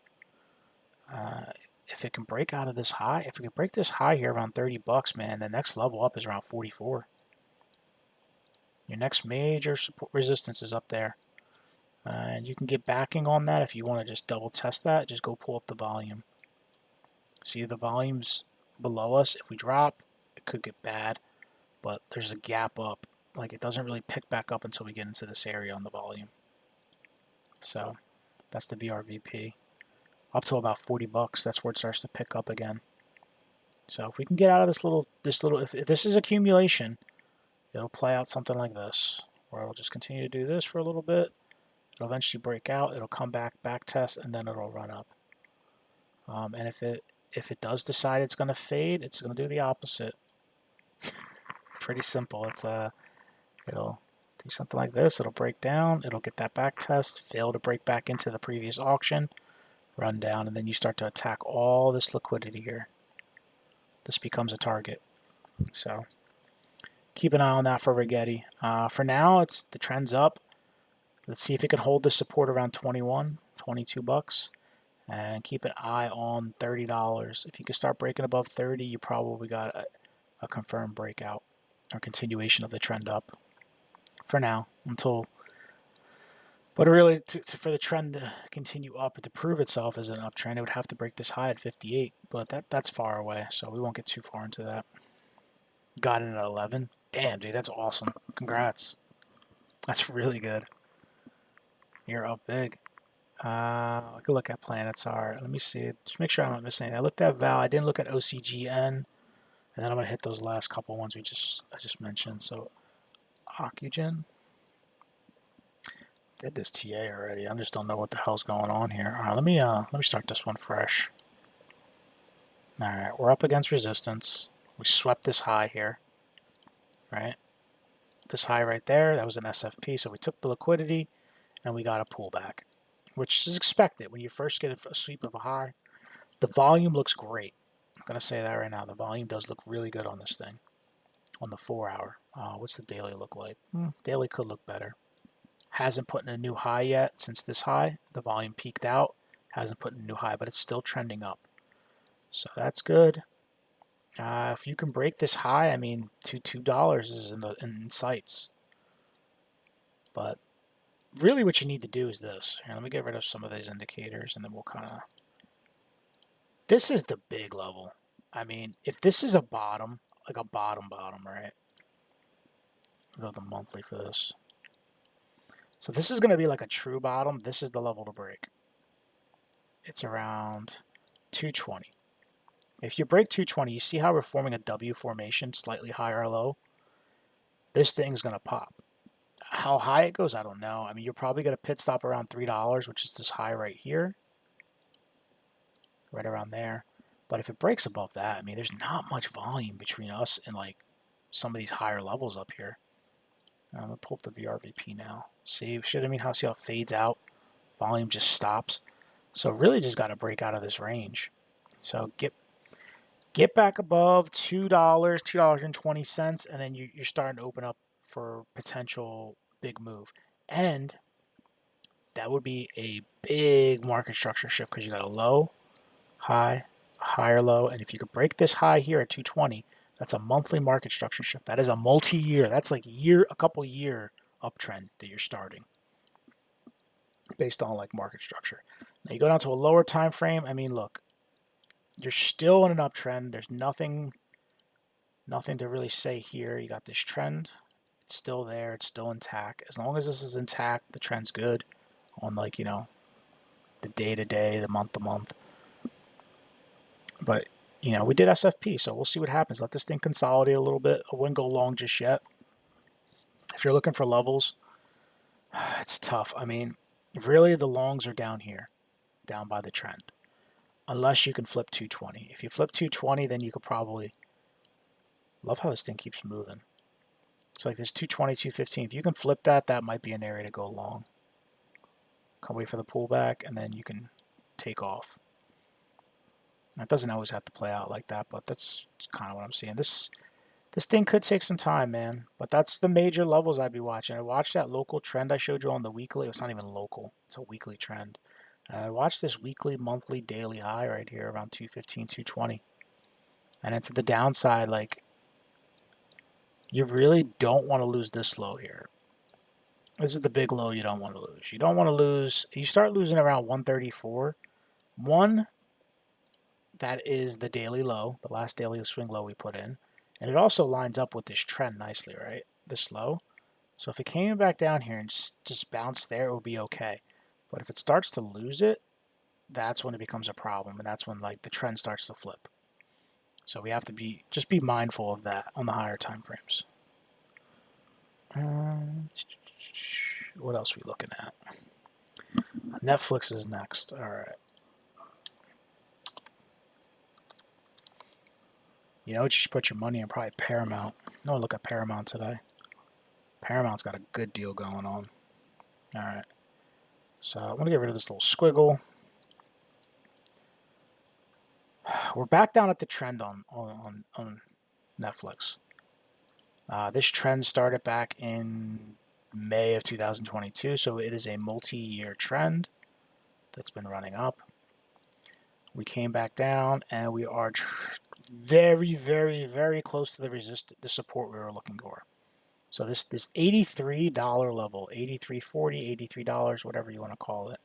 If it can break out of this high, if we can break this high here around 30 bucks, man, the next level up is around 44. Your next major support resistance is up there. And you can get backing on that if you want to just double test that. Just go pull up the volume. See the volumes below us. If we drop, it could get bad, but there's a gap up. Like it doesn't really pick back up until we get into this area on the volume. So that's the VRVP. Up to about 40 bucks, that's where it starts to pick up again. So if we can get out of this little, if this is accumulation, it'll play out something like this, where it'll just continue to do this for a little bit. It'll eventually break out, it'll come back test, and then it'll run up. And if it does decide it's going to fade, it's going to do the opposite. Pretty simple. It'll do something like this. It'll break down. It'll get that back test, fail to break back into the previous auction, run down, and then you start to attack all this liquidity here. This becomes a target. So keep an eye on that for Rigetti. For now, the trend's up. Let's see if it can hold the support around 21, 22 bucks. And keep an eye on $30. If you can start breaking above 30, you probably got a confirmed breakout or continuation of the trend up. For now, but really, for the trend to continue up and to prove itself as an uptrend, it would have to break this high at 58. But that's far away, so we won't get too far into that. Got in at 11. Damn, dude, that's awesome. Congrats. That's really good. You're up big. I could look at Planets. Let me see. Just make sure I'm not missing anything. I looked at Val. I didn't look at OCGN. And then I'm gonna hit those last couple ones I just mentioned. So Ocugen. Did this TA already. I just don't know what the hell's going on here. All right, let me start this one fresh. All right, we're up against resistance. We swept this high here, right? This high right there, that was an SFP. So we took the liquidity and we got a pullback, which is expected when you first get a sweep of a high. The volume looks great. I'm gonna say that right now. The volume does look really good on this thing. On the 4 hour, what's the daily look like? Daily could look better. Hasn't put in a new high yet since this high. The volume peaked out. Hasn't put in a new high, but it's still trending up. So that's good. If you can break this high, I mean, $2 is in sights. But really what you need to do is this. Here, let me get rid of some of these indicators, and then we'll kind of... This is the big level. I mean, if this is a bottom, like a bottom, right? I'll go to the monthly for this. So this is going to be like a true bottom. This is the level to break. It's around 220. If you break 220, you see how we're forming a W formation, slightly higher or low? This thing's going to pop. How high it goes, I don't know. I mean, you're probably going to pit stop around $3, which is this high right here. Right around there. But if it breaks above that, I mean, there's not much volume between us and like some of these higher levels up here. I'm going to pull up the VRVP now. See how it fades out? Volume just stops. So really just got to break out of this range. So get back above $2, $2.20, and then you're starting to open up for potential big move. And that would be a big market structure shift because you got a low, high, a higher low, and if you could break this high here at 220, that's a monthly market structure shift. That is a multi-year. That's like a couple year uptrend that you're starting based on like market structure. Now you go down to a lower time frame. I mean, look, you're still in an uptrend. There's nothing to really say here. You got this trend. It's still there. It's still intact. As long as this is intact, the trend's good on like, the day to day, the month to month. But, we did SFP, so we'll see what happens. Let this thing consolidate a little bit. I wouldn't go long just yet. If you're looking for levels, it's tough. I mean, really the longs are down here, down by the trend. Unless you can flip 220. If you flip 220, then you could probably... Love how this thing keeps moving. So like this 220, 215. If you can flip that, that might be an area to go long. Come wait for the pullback, and then you can take off. It doesn't always have to play out like that, but that's kind of what I'm seeing. This thing could take some time, man. But that's the major levels I'd be watching. I watched that local trend I showed you on the weekly. It's not even local. It's a weekly trend. And I watched this weekly, monthly, daily high right here around 215, 220. And it's the downside, like, you really don't want to lose this low here. This is the big low you don't want to lose. You don't want to lose. You start losing around 134. That is the daily low, the last daily swing low we put in. And it also lines up with this trend nicely, right? This low. So if it came back down here and just bounced there, it would be okay. But if it starts to lose it, that's when it becomes a problem. And that's when like the trend starts to flip. So we have to just be mindful of that on the higher time frames. What else are we looking at? Netflix is next. All right. You should put your money in probably Paramount. No, look at Paramount today. Paramount's got a good deal going on. All right. So I'm going to get rid of this little squiggle. We're back down at the trend on Netflix. This trend started back in May of 2022, so it is a multi-year trend that's been running up. We came back down, and we are very, very, very close to the support we were looking for. So this $83 level, $83.40, $83, whatever you want to call it,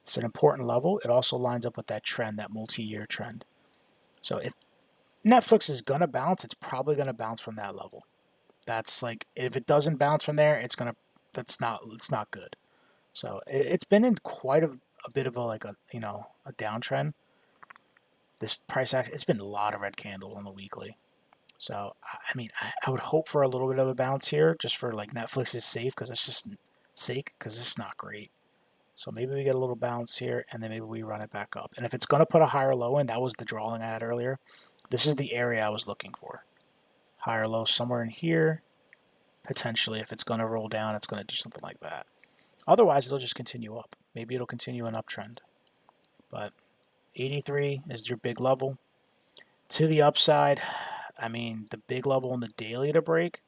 it's an important level. It also lines up with that trend, that multi-year trend. So if Netflix is going to bounce, it's probably going to bounce from that level. That's like, if it doesn't bounce from there, it's not good. So it's been in quite a bit of a downtrend. This price action, it's been a lot of red candles on the weekly. So, I mean, I would hope for a little bit of a bounce here just for like Netflix's sake because it's just sake because it's not great. So maybe we get a little bounce here and then maybe we run it back up. And if it's going to put a higher low in, that was the drawing I had earlier. This is the area I was looking for. Higher low somewhere in here. Potentially, if it's going to roll down, it's going to do something like that. Otherwise, it'll just continue up. Maybe it'll continue an uptrend. But 83 is your big level. To the upside, I mean, the big level in the daily to break,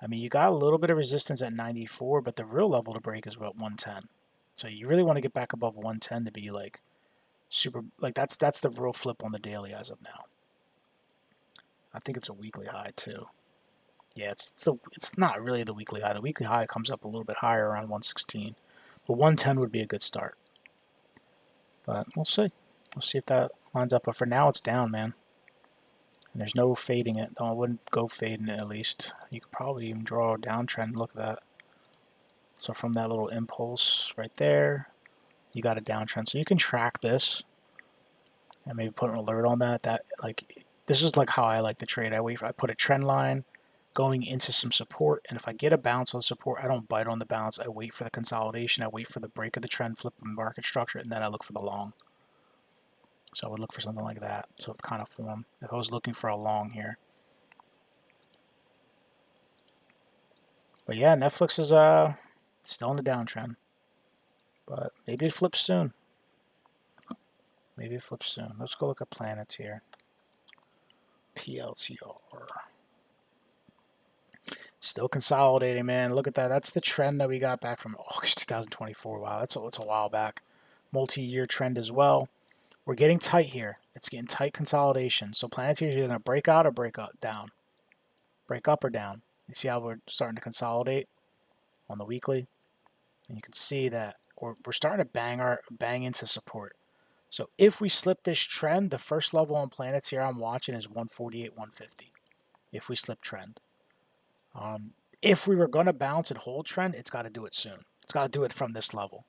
I mean, you got a little bit of resistance at 94, but the real level to break is about 110. So you really want to get back above 110 to be like super, like that's the real flip on the daily as of now. I think it's a weekly high too. Yeah, it's not really the weekly high. The weekly high comes up a little bit higher around 116, but 110 would be a good start. But we'll see. We'll see if that lines up. But for now, it's down, man. And there's no fading it. No, I wouldn't go fading it at least. You could probably even draw a downtrend. Look at that. So from that little impulse right there, you got a downtrend. So you can track this and maybe put an alert on that. That like this is like how I like to trade. I put a trend line going into some support, and if I get a bounce on support, I don't bite on the bounce. I wait for the consolidation. I wait for the break of the trend, flip the market structure, and then I look for the long. So I would look for something like that. So it's kind of form. If I was looking for a long here. But yeah, Netflix is still in the downtrend. But maybe it flips soon. Maybe it flips soon. Let's go look at planets here. PLTR. Still consolidating, man. Look at that. That's the trend that we got back from August 2024. Wow, that's a while back. Multi-year trend as well. We're getting tight here. It's getting tight consolidation. So Planeteer is either going to break out or break up, down. Break up or down. You see how we're starting to consolidate on the weekly? And you can see that we're starting to bang into support. So if we slip this trend, the first level on Planeteer I'm watching is 148, 150. If we slip trend. If we were going to bounce and hold trend, it's got to do it soon. It's got to do it from this level.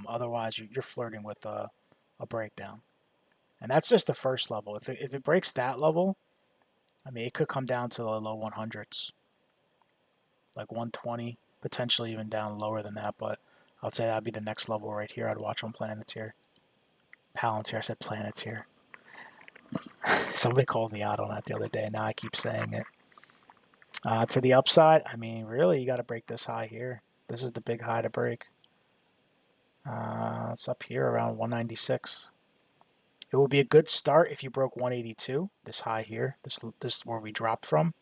Otherwise, you're flirting with a breakdown. And that's just the first level. If it breaks that level, I mean, it could come down to the low 100s, like 120, potentially even down lower than that. But I'd say that'd be the next level right here. I'd watch on Planeteer. Palantir, I said Planeteer. Somebody called me out on that the other day. Now I keep saying it. To the upside, I mean, really, you got to break this high here. This is the big high to break. It's up here around 196. It would be a good start if you broke 182, this high here. This is where we dropped from.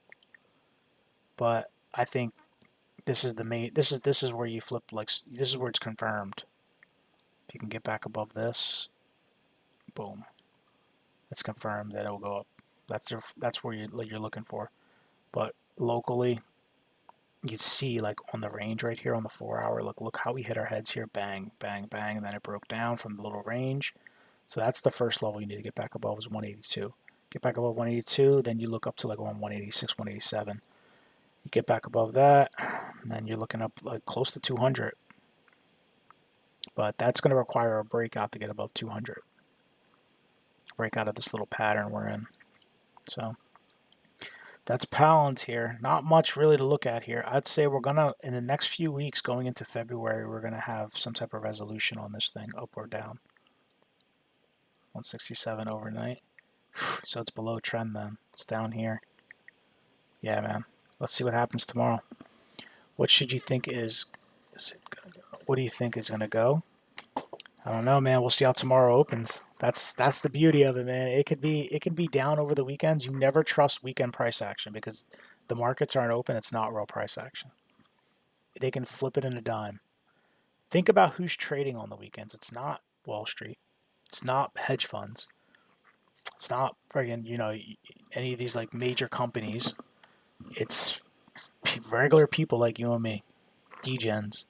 But I think this is the main. This is where you flip. Like this is where it's confirmed. If you can get back above this, boom, it's confirmed that it will go up. That's where you're looking for. But locally, you see like on the range right here on the 4-hour. Look how we hit our heads here. Bang, bang, bang, and then it broke down from the little range. So that's the first level you need to get back above is 182. Get back above 182, then you look up to like 186, 187. You get back above that, and then you're looking up like close to 200. But that's going to require a breakout to get above 200. Break out of this little pattern we're in. So that's Palantir. Not much really to look at here. I'd say we're going to, in the next few weeks going into February, we're going to have some type of resolution on this thing, up or down. 167 overnight. So it's below trend then. It's down here. Yeah, man. Let's see what happens tomorrow. What should you think what do you think is going to go? I don't know, man. We'll see how tomorrow opens. That's the beauty of it, man. It can be down over the weekends. You never trust weekend price action because the markets aren't open. It's not real price action. They can flip it in a dime. Think about who's trading on the weekends. It's not Wall Street. It's not hedge funds. It's not friggin', any of these like major companies. It's regular people like you and me, degens.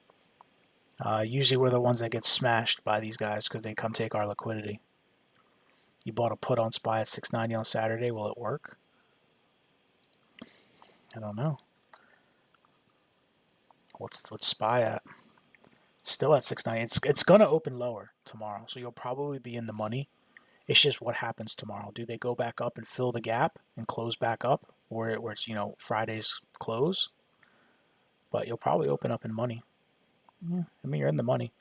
Usually we're the ones that get smashed by these guys because they come take our liquidity. You bought a put on SPY at 690 on Saturday. Will it work? I don't know. What's SPY at? Still at 690. It's gonna open lower tomorrow, so you'll probably be in the money. It's just what happens tomorrow. Do they go back up and fill the gap and close back up? where it's, you know, Friday's close, but you'll probably open up in money. Yeah, I mean, you're in the money.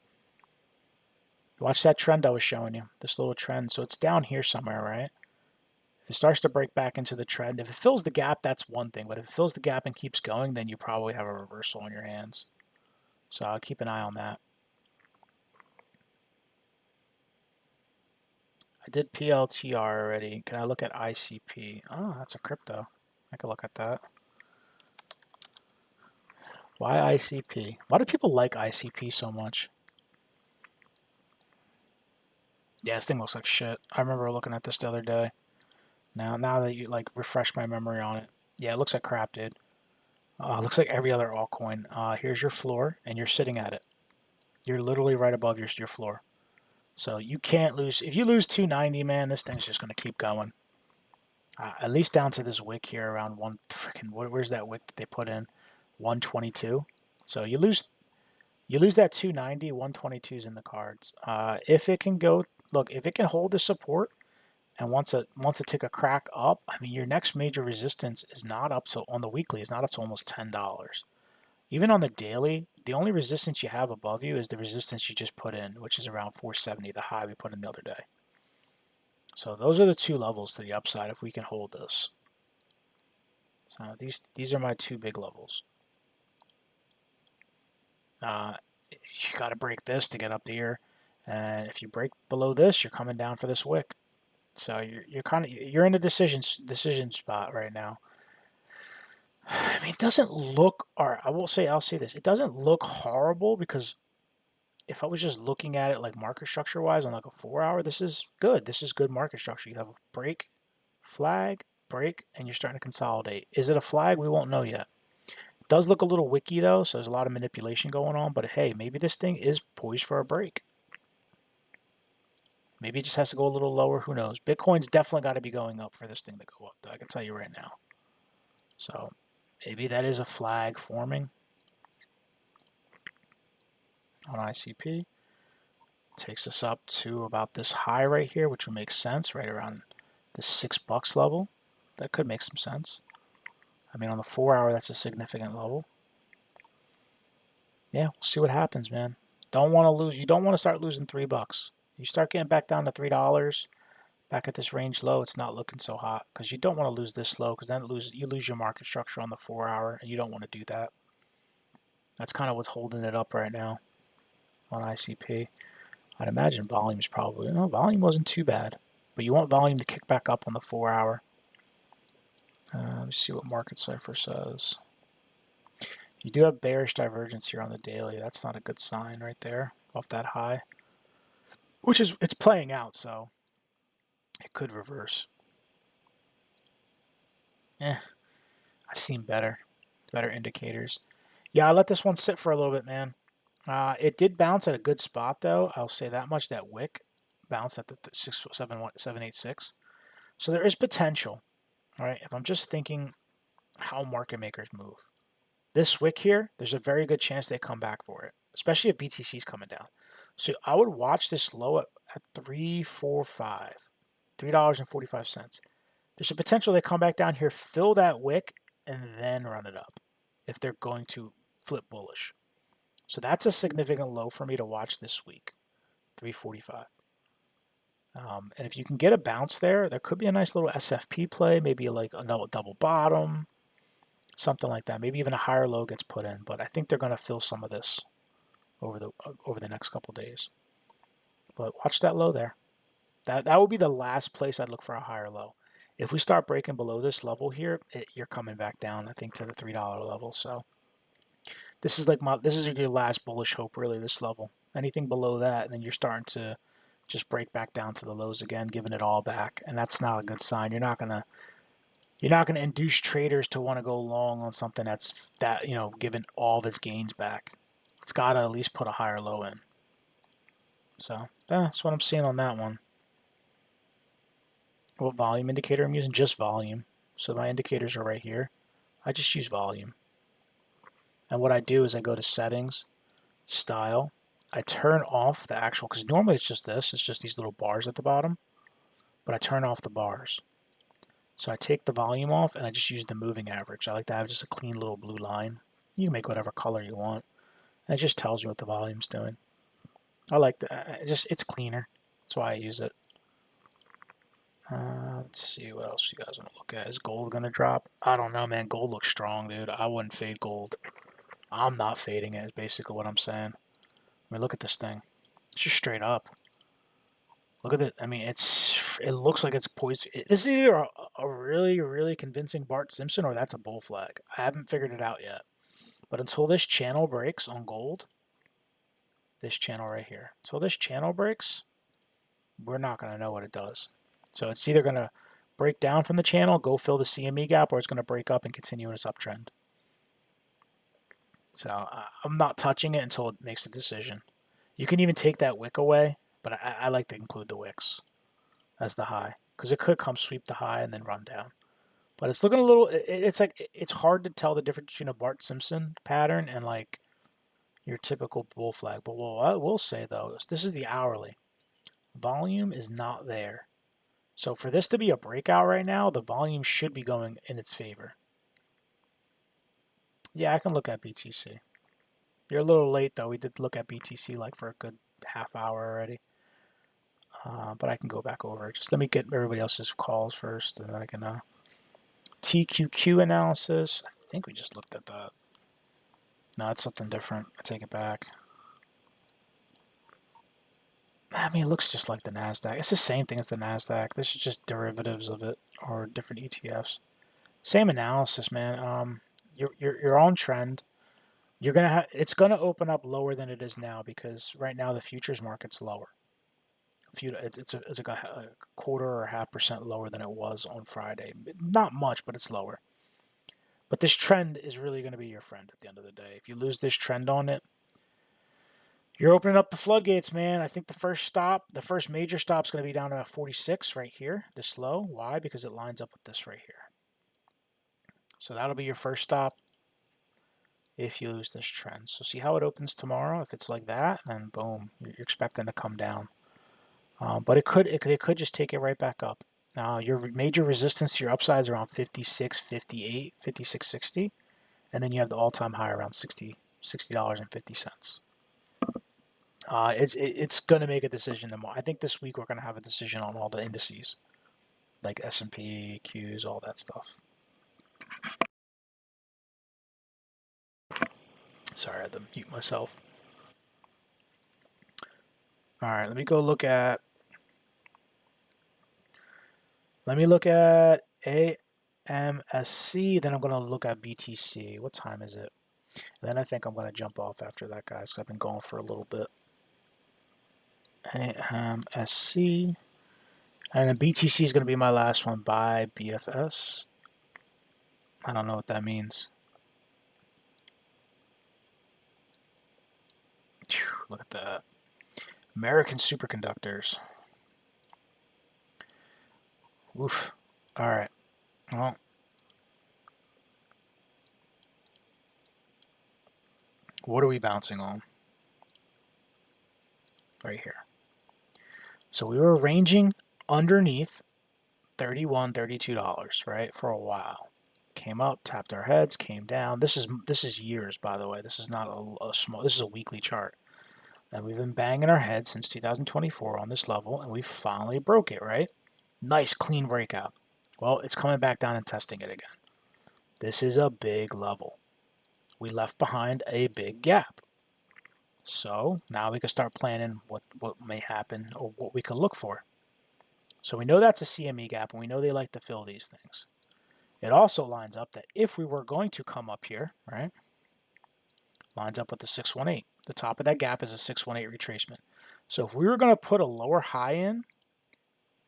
Watch that trend I was showing you, this little trend. So it's down here somewhere, right? If it starts to break back into the trend, if it fills the gap, that's one thing. But if it fills the gap and keeps going, then you probably have a reversal on your hands. So I'll keep an eye on that. I did PLTR already. Can I look at ICP? Oh, that's a crypto. I can look at that. Why ICP? Why do people like ICP so much? Yeah, this thing looks like shit. I remember looking at this the other day. Now that you like refresh my memory on it. Yeah, it looks like crap, dude. Looks like every other altcoin. Here's your floor, and you're sitting at it. You're literally right above your floor. So you can't lose. If you lose 290, man, this thing's just going to keep going. At least down to this wick here around one freaking. Where's that wick that they put in? 122. So you lose that 290. 122 is in the cards. If it can go, look, if it can hold the support, and once it take a crack up, I mean, your next major resistance is not up to, on the weekly, is not up to almost $10. Even on the daily, the only resistance you have above you is the resistance you just put in, which is around 470, the high we put in the other day. So those are the two levels to the upside if we can hold this. So these are my two big levels. You got to break this to get up here, and if you break below this, you're coming down for this wick. So you're in a decision spot right now. I mean, it doesn't look, or I'll say this, it doesn't look horrible, because if I was just looking at it like market structure wise on like a 4-hour, this is good. This is good market structure. You have a break, flag, break, and you're starting to consolidate. Is it a flag? We won't know yet. It does look a little wicky though, so there's a lot of manipulation going on, but hey, maybe this thing is poised for a break. Maybe it just has to go a little lower. Who knows? Bitcoin's definitely got to be going up for this thing to go up, though. I can tell you right now. So maybe that is a flag forming on ICP. Takes us up to about this high right here, which would make sense, right around the $6 level. That could make some sense. I mean, on the 4-hour, that's a significant level. Yeah, we'll see what happens, man. Don't want to lose. You don't want to start losing $3. You start getting back down to $3, back at this range low, it's not looking so hot, because you don't want to lose this low, because then you lose your market structure on the 4-hour, and you don't want to do that. That's kind of what's holding it up right now on ICP. I'd imagine volume's probably, no, volume wasn't too bad, but you want volume to kick back up on the 4-hour. Let me see what Market Cipher says. You do have bearish divergence here on the daily. That's not a good sign right there off that high, which is, it's playing out, so it could reverse. I've seen better indicators. Yeah, I let this one sit for a little bit, man. It did bounce at a good spot, though. I'll say that much. That wick bounced at the 786. So there is potential, right? If I'm just thinking how market makers move. This wick here, there's a very good chance they come back for it, especially if BTC is coming down. So I would watch this low at $3.45, $3.45. There's a potential they come back down here, fill that wick, and then run it up if they're going to flip bullish. So that's a significant low for me to watch this week, 345. And if you can get a bounce there, there could be a nice little SFP play, maybe like a double bottom, something like that. Maybe even a higher low gets put in, but I think they're going to fill some of this over the next couple days. But watch that low there. That would be the last place I'd look for a higher low. If we start breaking below this level here, you're coming back down, I think, to the $3 level. So this is like this is your last bullish hope, really, this level. Anything below that, and then you're starting to just break back down to the lows again, giving it all back, and that's not a good sign. You're not gonna induce traders to want to go long on something that's giving all of its gains back. It's got to at least put a higher low in. So that's what I'm seeing on that one. What volume indicator I'm using? Just volume. So my indicators are right here. I just use volume. And what I do is I go to settings, style. I turn off the actual, because normally it's just this. It's just these little bars at the bottom. But I turn off the bars. So I take the volume off and I just use the moving average. I like to have just a clean little blue line. You can make whatever color you want. And it just tells you what the volume's doing. I like that. It's cleaner. That's why I use it. Let's see what else you guys want to look at. Is gold gonna drop? I don't know, man. Gold looks strong, dude. I wouldn't fade gold. I'm not fading it. Is basically what I'm saying. I mean, look at this thing. It's just straight up. Look at it. I mean, it looks like it's poised. This is either a really, really convincing Bart Simpson or that's a bull flag. I haven't figured it out yet. But until this channel breaks on gold, this channel right here, until this channel breaks, we're not going to know what it does. So it's either going to break down from the channel, go fill the CME gap, or it's going to break up and continue in its uptrend. So I'm not touching it until it makes a decision. You can even take that wick away, but I like to include the wicks as the high because it could come sweep the high and then run down. But it's looking a little. It's like it's hard to tell the difference between a Bart Simpson pattern and like your typical bull flag. But what I will say though is this is the hourly. Volume is not there. So for this to be a breakout right now, the volume should be going in its favor. Yeah, I can look at BTC. You're a little late though. We did look at BTC like for a good half hour already. But I can go back over it. Just let me get everybody else's calls first, and then I can TQQ analysis. I think we just looked at that. No, it's something different. I take it back. I mean, it looks just like the NASDAQ. It's the same thing as the NASDAQ. This is just derivatives of it or different ETFs. Same analysis, man. You're on trend. You're gonna have. It's gonna open up lower than it is now because right now the futures market's lower. It's like a quarter or a 0.5% lower than it was on Friday. Not much, but it's lower. But this trend is really going to be your friend at the end of the day. If you lose this trend on it, you're opening up the floodgates, man. I think the first major stop is going to be down to 46 right here, this low. Why? Because it lines up with this right here. So that'll be your first stop if you lose this trend. So see how it opens tomorrow? If it's like that, then boom, you're expecting to come down. But it could just take it right back up. Now, your major resistance to your upside is around 56, 58, 56.60. And then you have the all-time high around $60.50. It's going to make a decision tomorrow. I think this week we're going to have a decision on all the indices, like S&P, Qs, all that stuff. Sorry, I had to mute myself. All right, let me look at AMSC, then I'm going to look at BTC. What time is it? And then I think I'm going to jump off after that, guys, because I've been going for a little bit. AMSC. And then BTC is going to be my last one by BFS. I don't know what that means. Whew, look at that. American superconductors. Oof. All right. Well, what are we bouncing on? Right here. So we were ranging underneath $31, $32, right, for a while. Came up, tapped our heads, came down. This is years, by the way. This is not a small. This is a weekly chart. And we've been banging our heads since 2024 on this level, and we finally broke it, right? Nice, clean breakout. Well, it's coming back down and testing it again. This is a big level. We left behind a big gap. So now we can start planning what may happen or what we can look for. So we know that's a CME gap, and we know they like to fill these things. It also lines up that if we were going to come up here, right, lines up with the 618. The top of that gap is a 618 retracement. So if we were going to put a lower high in,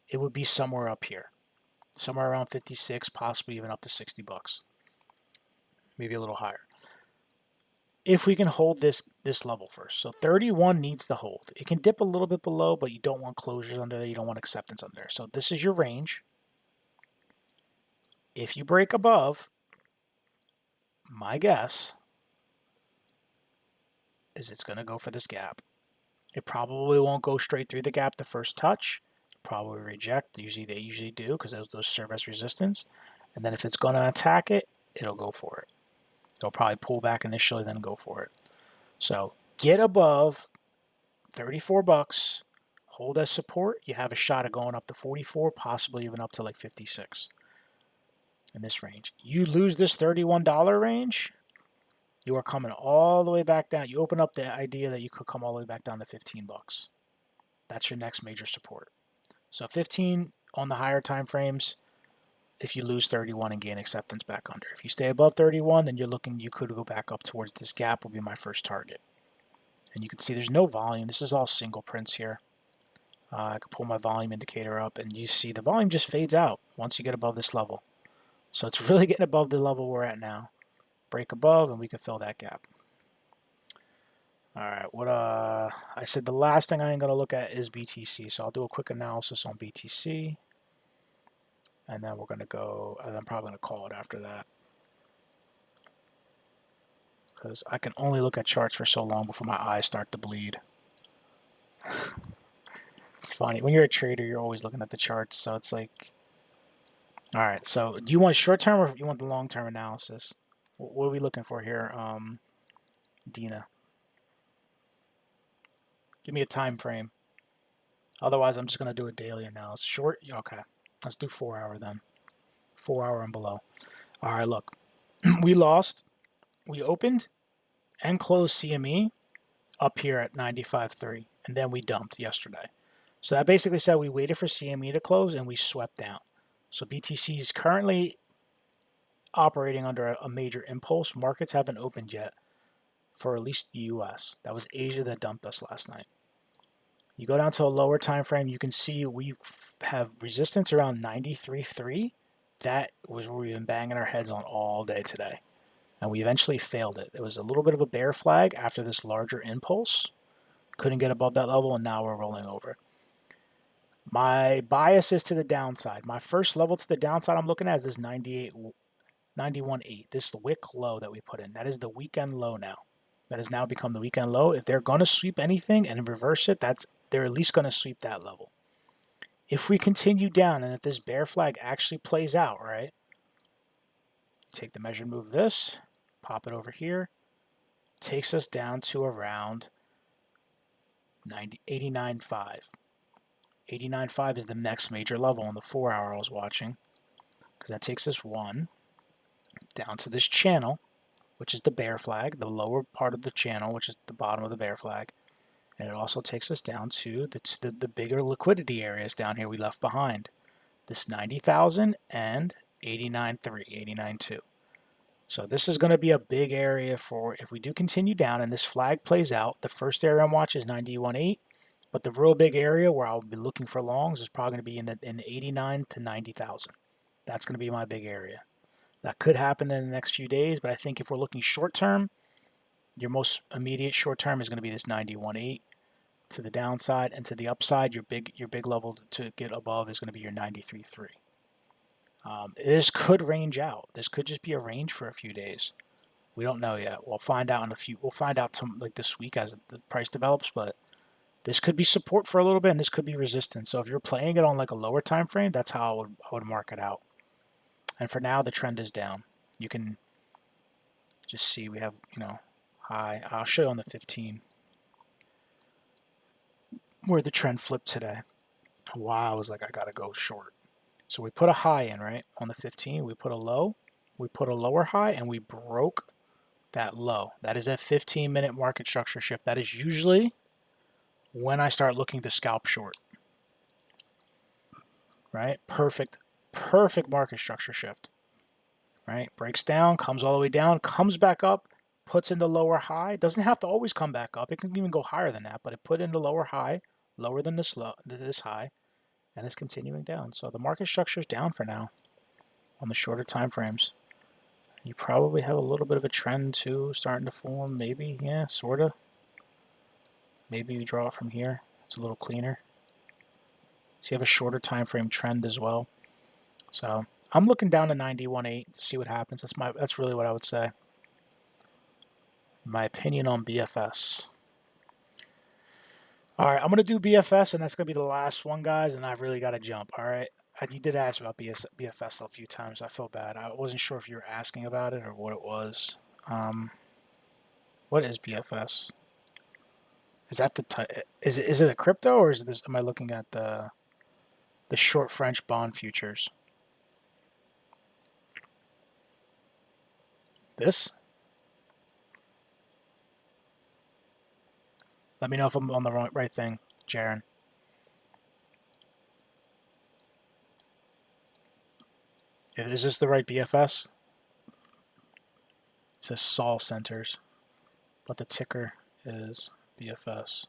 it would be somewhere up here. Somewhere around 56, possibly even up to $60. Maybe a little higher. If we can hold this level first. So 31 needs to hold. It can dip a little bit below, but you don't want closures under there. You don't want acceptance under there. So this is your range. If you break above, my guess is it's going to go for this gap. It probably won't go straight through the gap the first touch. Probably reject. They usually do because those serve as resistance. And then if it's going to attack it, it'll go for it. It'll probably pull back initially, then go for it. So get above 34 bucks, hold as support. You have a shot of going up to 44, possibly even up to like 56 in this range. You lose this $31 range, you are coming all the way back down. You open up the idea that you could come all the way back down to 15 bucks. That's your next major support. So 15 on the higher time frames if you lose 31 and gain acceptance back under. If you stay above 31, then you could go back up towards this gap will be my first target. And you can see there's no volume. This is all single prints here. I can pull my volume indicator up and you see the volume just fades out once you get above this level. So it's really getting above the level we're at now. Break above and we can fill that gap. All right, what I said the last thing I am going to look at is BTC. So I'll do a quick analysis on BTC. And then we're going to go, and I'm probably going to call it after that. Because I can only look at charts for so long before my eyes start to bleed. It's funny. When you're a trader, you're always looking at the charts. So it's like, all right, so do you want short-term or you want the long-term analysis? What are we looking for here, Dina? Give me a time frame. Otherwise, I'm just going to do a daily analysis. Short? Okay. Let's do 4 hour then. 4 hour and below. All right, look. We lost. We opened and closed CME up here at 95.3. And then we dumped yesterday. So that basically said we waited for CME to close and we swept down. So BTC is currently operating under a major impulse. Markets haven't opened yet for at least the US. That was Asia that dumped us last night. You go down to a lower time frame, you can see we have resistance around 93.3. That was where we've been banging our heads on all day today. And we eventually failed it. It was a little bit of a bear flag after this larger impulse. Couldn't get above that level, and now we're rolling over. My bias is to the downside. My first level to the downside I'm looking at is this 91.8. This wick low that we put in. That is the weekend low now. That has now become the weekend low. If they're going to sweep anything and reverse it, they're at least going to sweep that level. If we continue down and if this bear flag actually plays out, right? Take the measured move this, pop it over here, takes us down to around 89.5. 89.5 is the next major level on the 4 hour I was watching, because that takes us down to this channel, which is the bear flag, the lower part of the channel, which is the bottom of the bear flag. And it also takes us down to the bigger liquidity areas down here we left behind. This 90,000 and 89.3, 89.2. So this is going to be a big area for if we do continue down and this flag plays out. The first area I'm watching is 91.8, but the real big area where I'll be looking for longs is probably going to be in the 89 to 90,000. That's going to be my big area. That could happen in the next few days, but I think if we're looking short term, your most immediate short term is going to be this 91.8 to the downside, and to the upside, your big level to get above is going to be your 93.3. This could range out. This could just be a range for a few days. We don't know yet. We'll find out in a few. We'll find out like this week as the price develops. But this could be support for a little bit, and this could be resistance. So if you're playing it on like a lower time frame, that's how I would mark it out. And for now, the trend is down. You can just see we have high. I'll show you on the 15 where the trend flipped today. Wow, I was like I gotta go short. So we put a high in, right? On the 15, we put a low, we put a lower high, and we broke that low. That is a 15-minute market structure shift. That is usually when I start looking to scalp short, right? Perfect market structure shift, right? Breaks down, comes all the way down, comes back up, puts in the lower high. Doesn't have to always come back up. It can even go higher than that, but it put in the lower high, lower than this high, and it's continuing down. So the market structure is down for now on the shorter time frames. You probably have a little bit of a trend too starting to form, maybe, yeah, sort of. Maybe we draw it from here. It's a little cleaner. So you have a shorter time frame trend as well. So I'm looking down to 91.8 to see what happens. That's really what I would say. My opinion on BFS. All right, I'm gonna do BFS, and that's gonna be the last one, guys. And I've really got to jump. All right, you did ask about BFS a few times. I feel bad. I wasn't sure if you were asking about it or what it was. Um, what is BFS? Is that the is it a crypto, or is this? Am I looking at the short French bond futures? This? Let me know if I'm on the right thing, Jaron. Is this the right BFS? It says Sol Centers, but the ticker is BFS.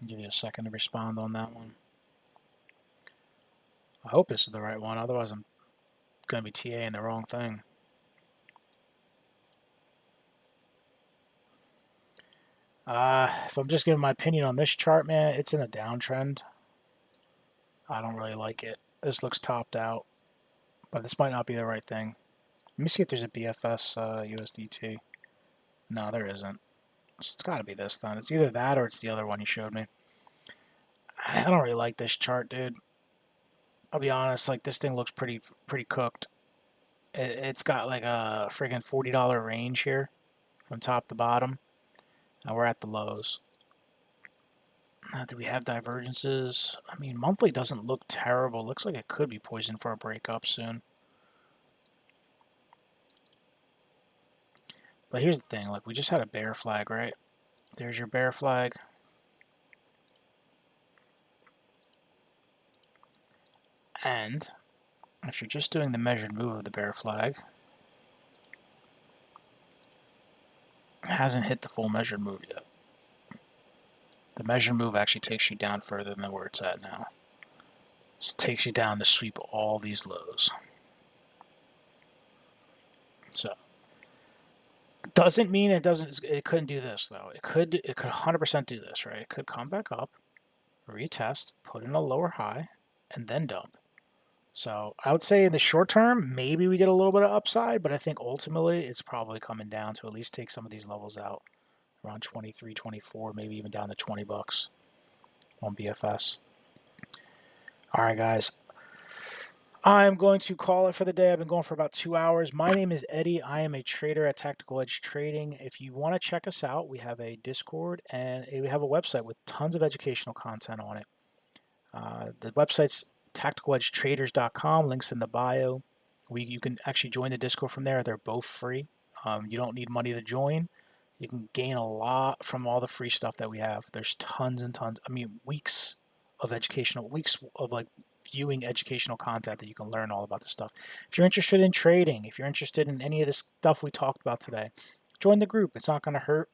I'll give you a second to respond on that one. I hope this is the right one, otherwise I'm going to be TAing the wrong thing. If I'm just giving my opinion on this chart, man, it's in a downtrend. I don't really like it. This looks topped out, but this might not be the right thing. Let me see if there's a BFS USDT. No, there isn't. So it's got to be this then. It's either that or it's the other one you showed me. I don't really like this chart, dude. I'll be honest, like this thing looks pretty cooked. It's got like a friggin' $40 range here from top to bottom, and we're at the lows. Do we have divergences? I mean, monthly doesn't look terrible. Looks like it could be poisoned for a breakup soon. But here's the thing, like we just had a bear flag, right? There's your bear flag. And if you're just doing the measured move of the bear flag, it hasn't hit the full measured move yet. The measured move actually takes you down further than where it's at now. It takes you down to sweep all these lows. So doesn't mean it doesn't. It couldn't do this though. It could 100% do this, right? It could come back up, retest, put in a lower high, and then dump. So I would say in the short term, maybe we get a little bit of upside, but I think ultimately it's probably coming down to at least take some of these levels out around 23, 24, maybe even down to 20 bucks on BFS. All right, guys. I'm going to call it for the day. I've been going for about 2 hours. My name is Eddie. I am a trader at Tactical Edge Trading. If you want to check us out, we have a Discord and we have a website with tons of educational content on it. The website's tacticaledgetraders.com. Links in the bio. You can actually join the Discord from there. They're both free. You don't need money to join. You can gain a lot from all the free stuff that we have. There's tons and tons. I mean, weeks of like viewing educational content that you can learn all about this stuff. If you're interested in trading, if you're interested in any of this stuff we talked about today, join the group. It's not going to hurt.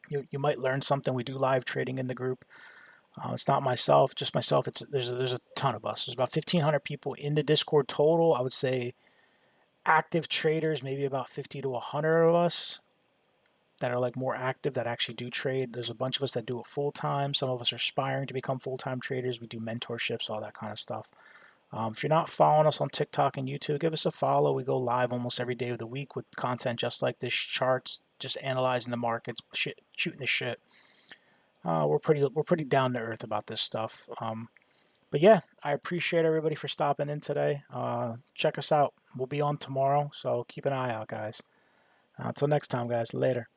You might learn something. We do live trading in the group. It's not just myself. There's a ton of us. There's about 1,500 people in the Discord total. I would say active traders, maybe about 50 to 100 of us that are like more active that actually do trade. There's a bunch of us that do it full time. Some of us are aspiring to become full-time traders. We do mentorships, all that kind of stuff. If you're not following us on TikTok and YouTube, give us a follow. We go live almost every day of the week with content just like this, charts, just analyzing the markets, shooting the shit. We're pretty down to earth about this stuff. But yeah, I appreciate everybody for stopping in today. Check us out. We'll be on tomorrow, so keep an eye out, guys. Until next time, guys. Later.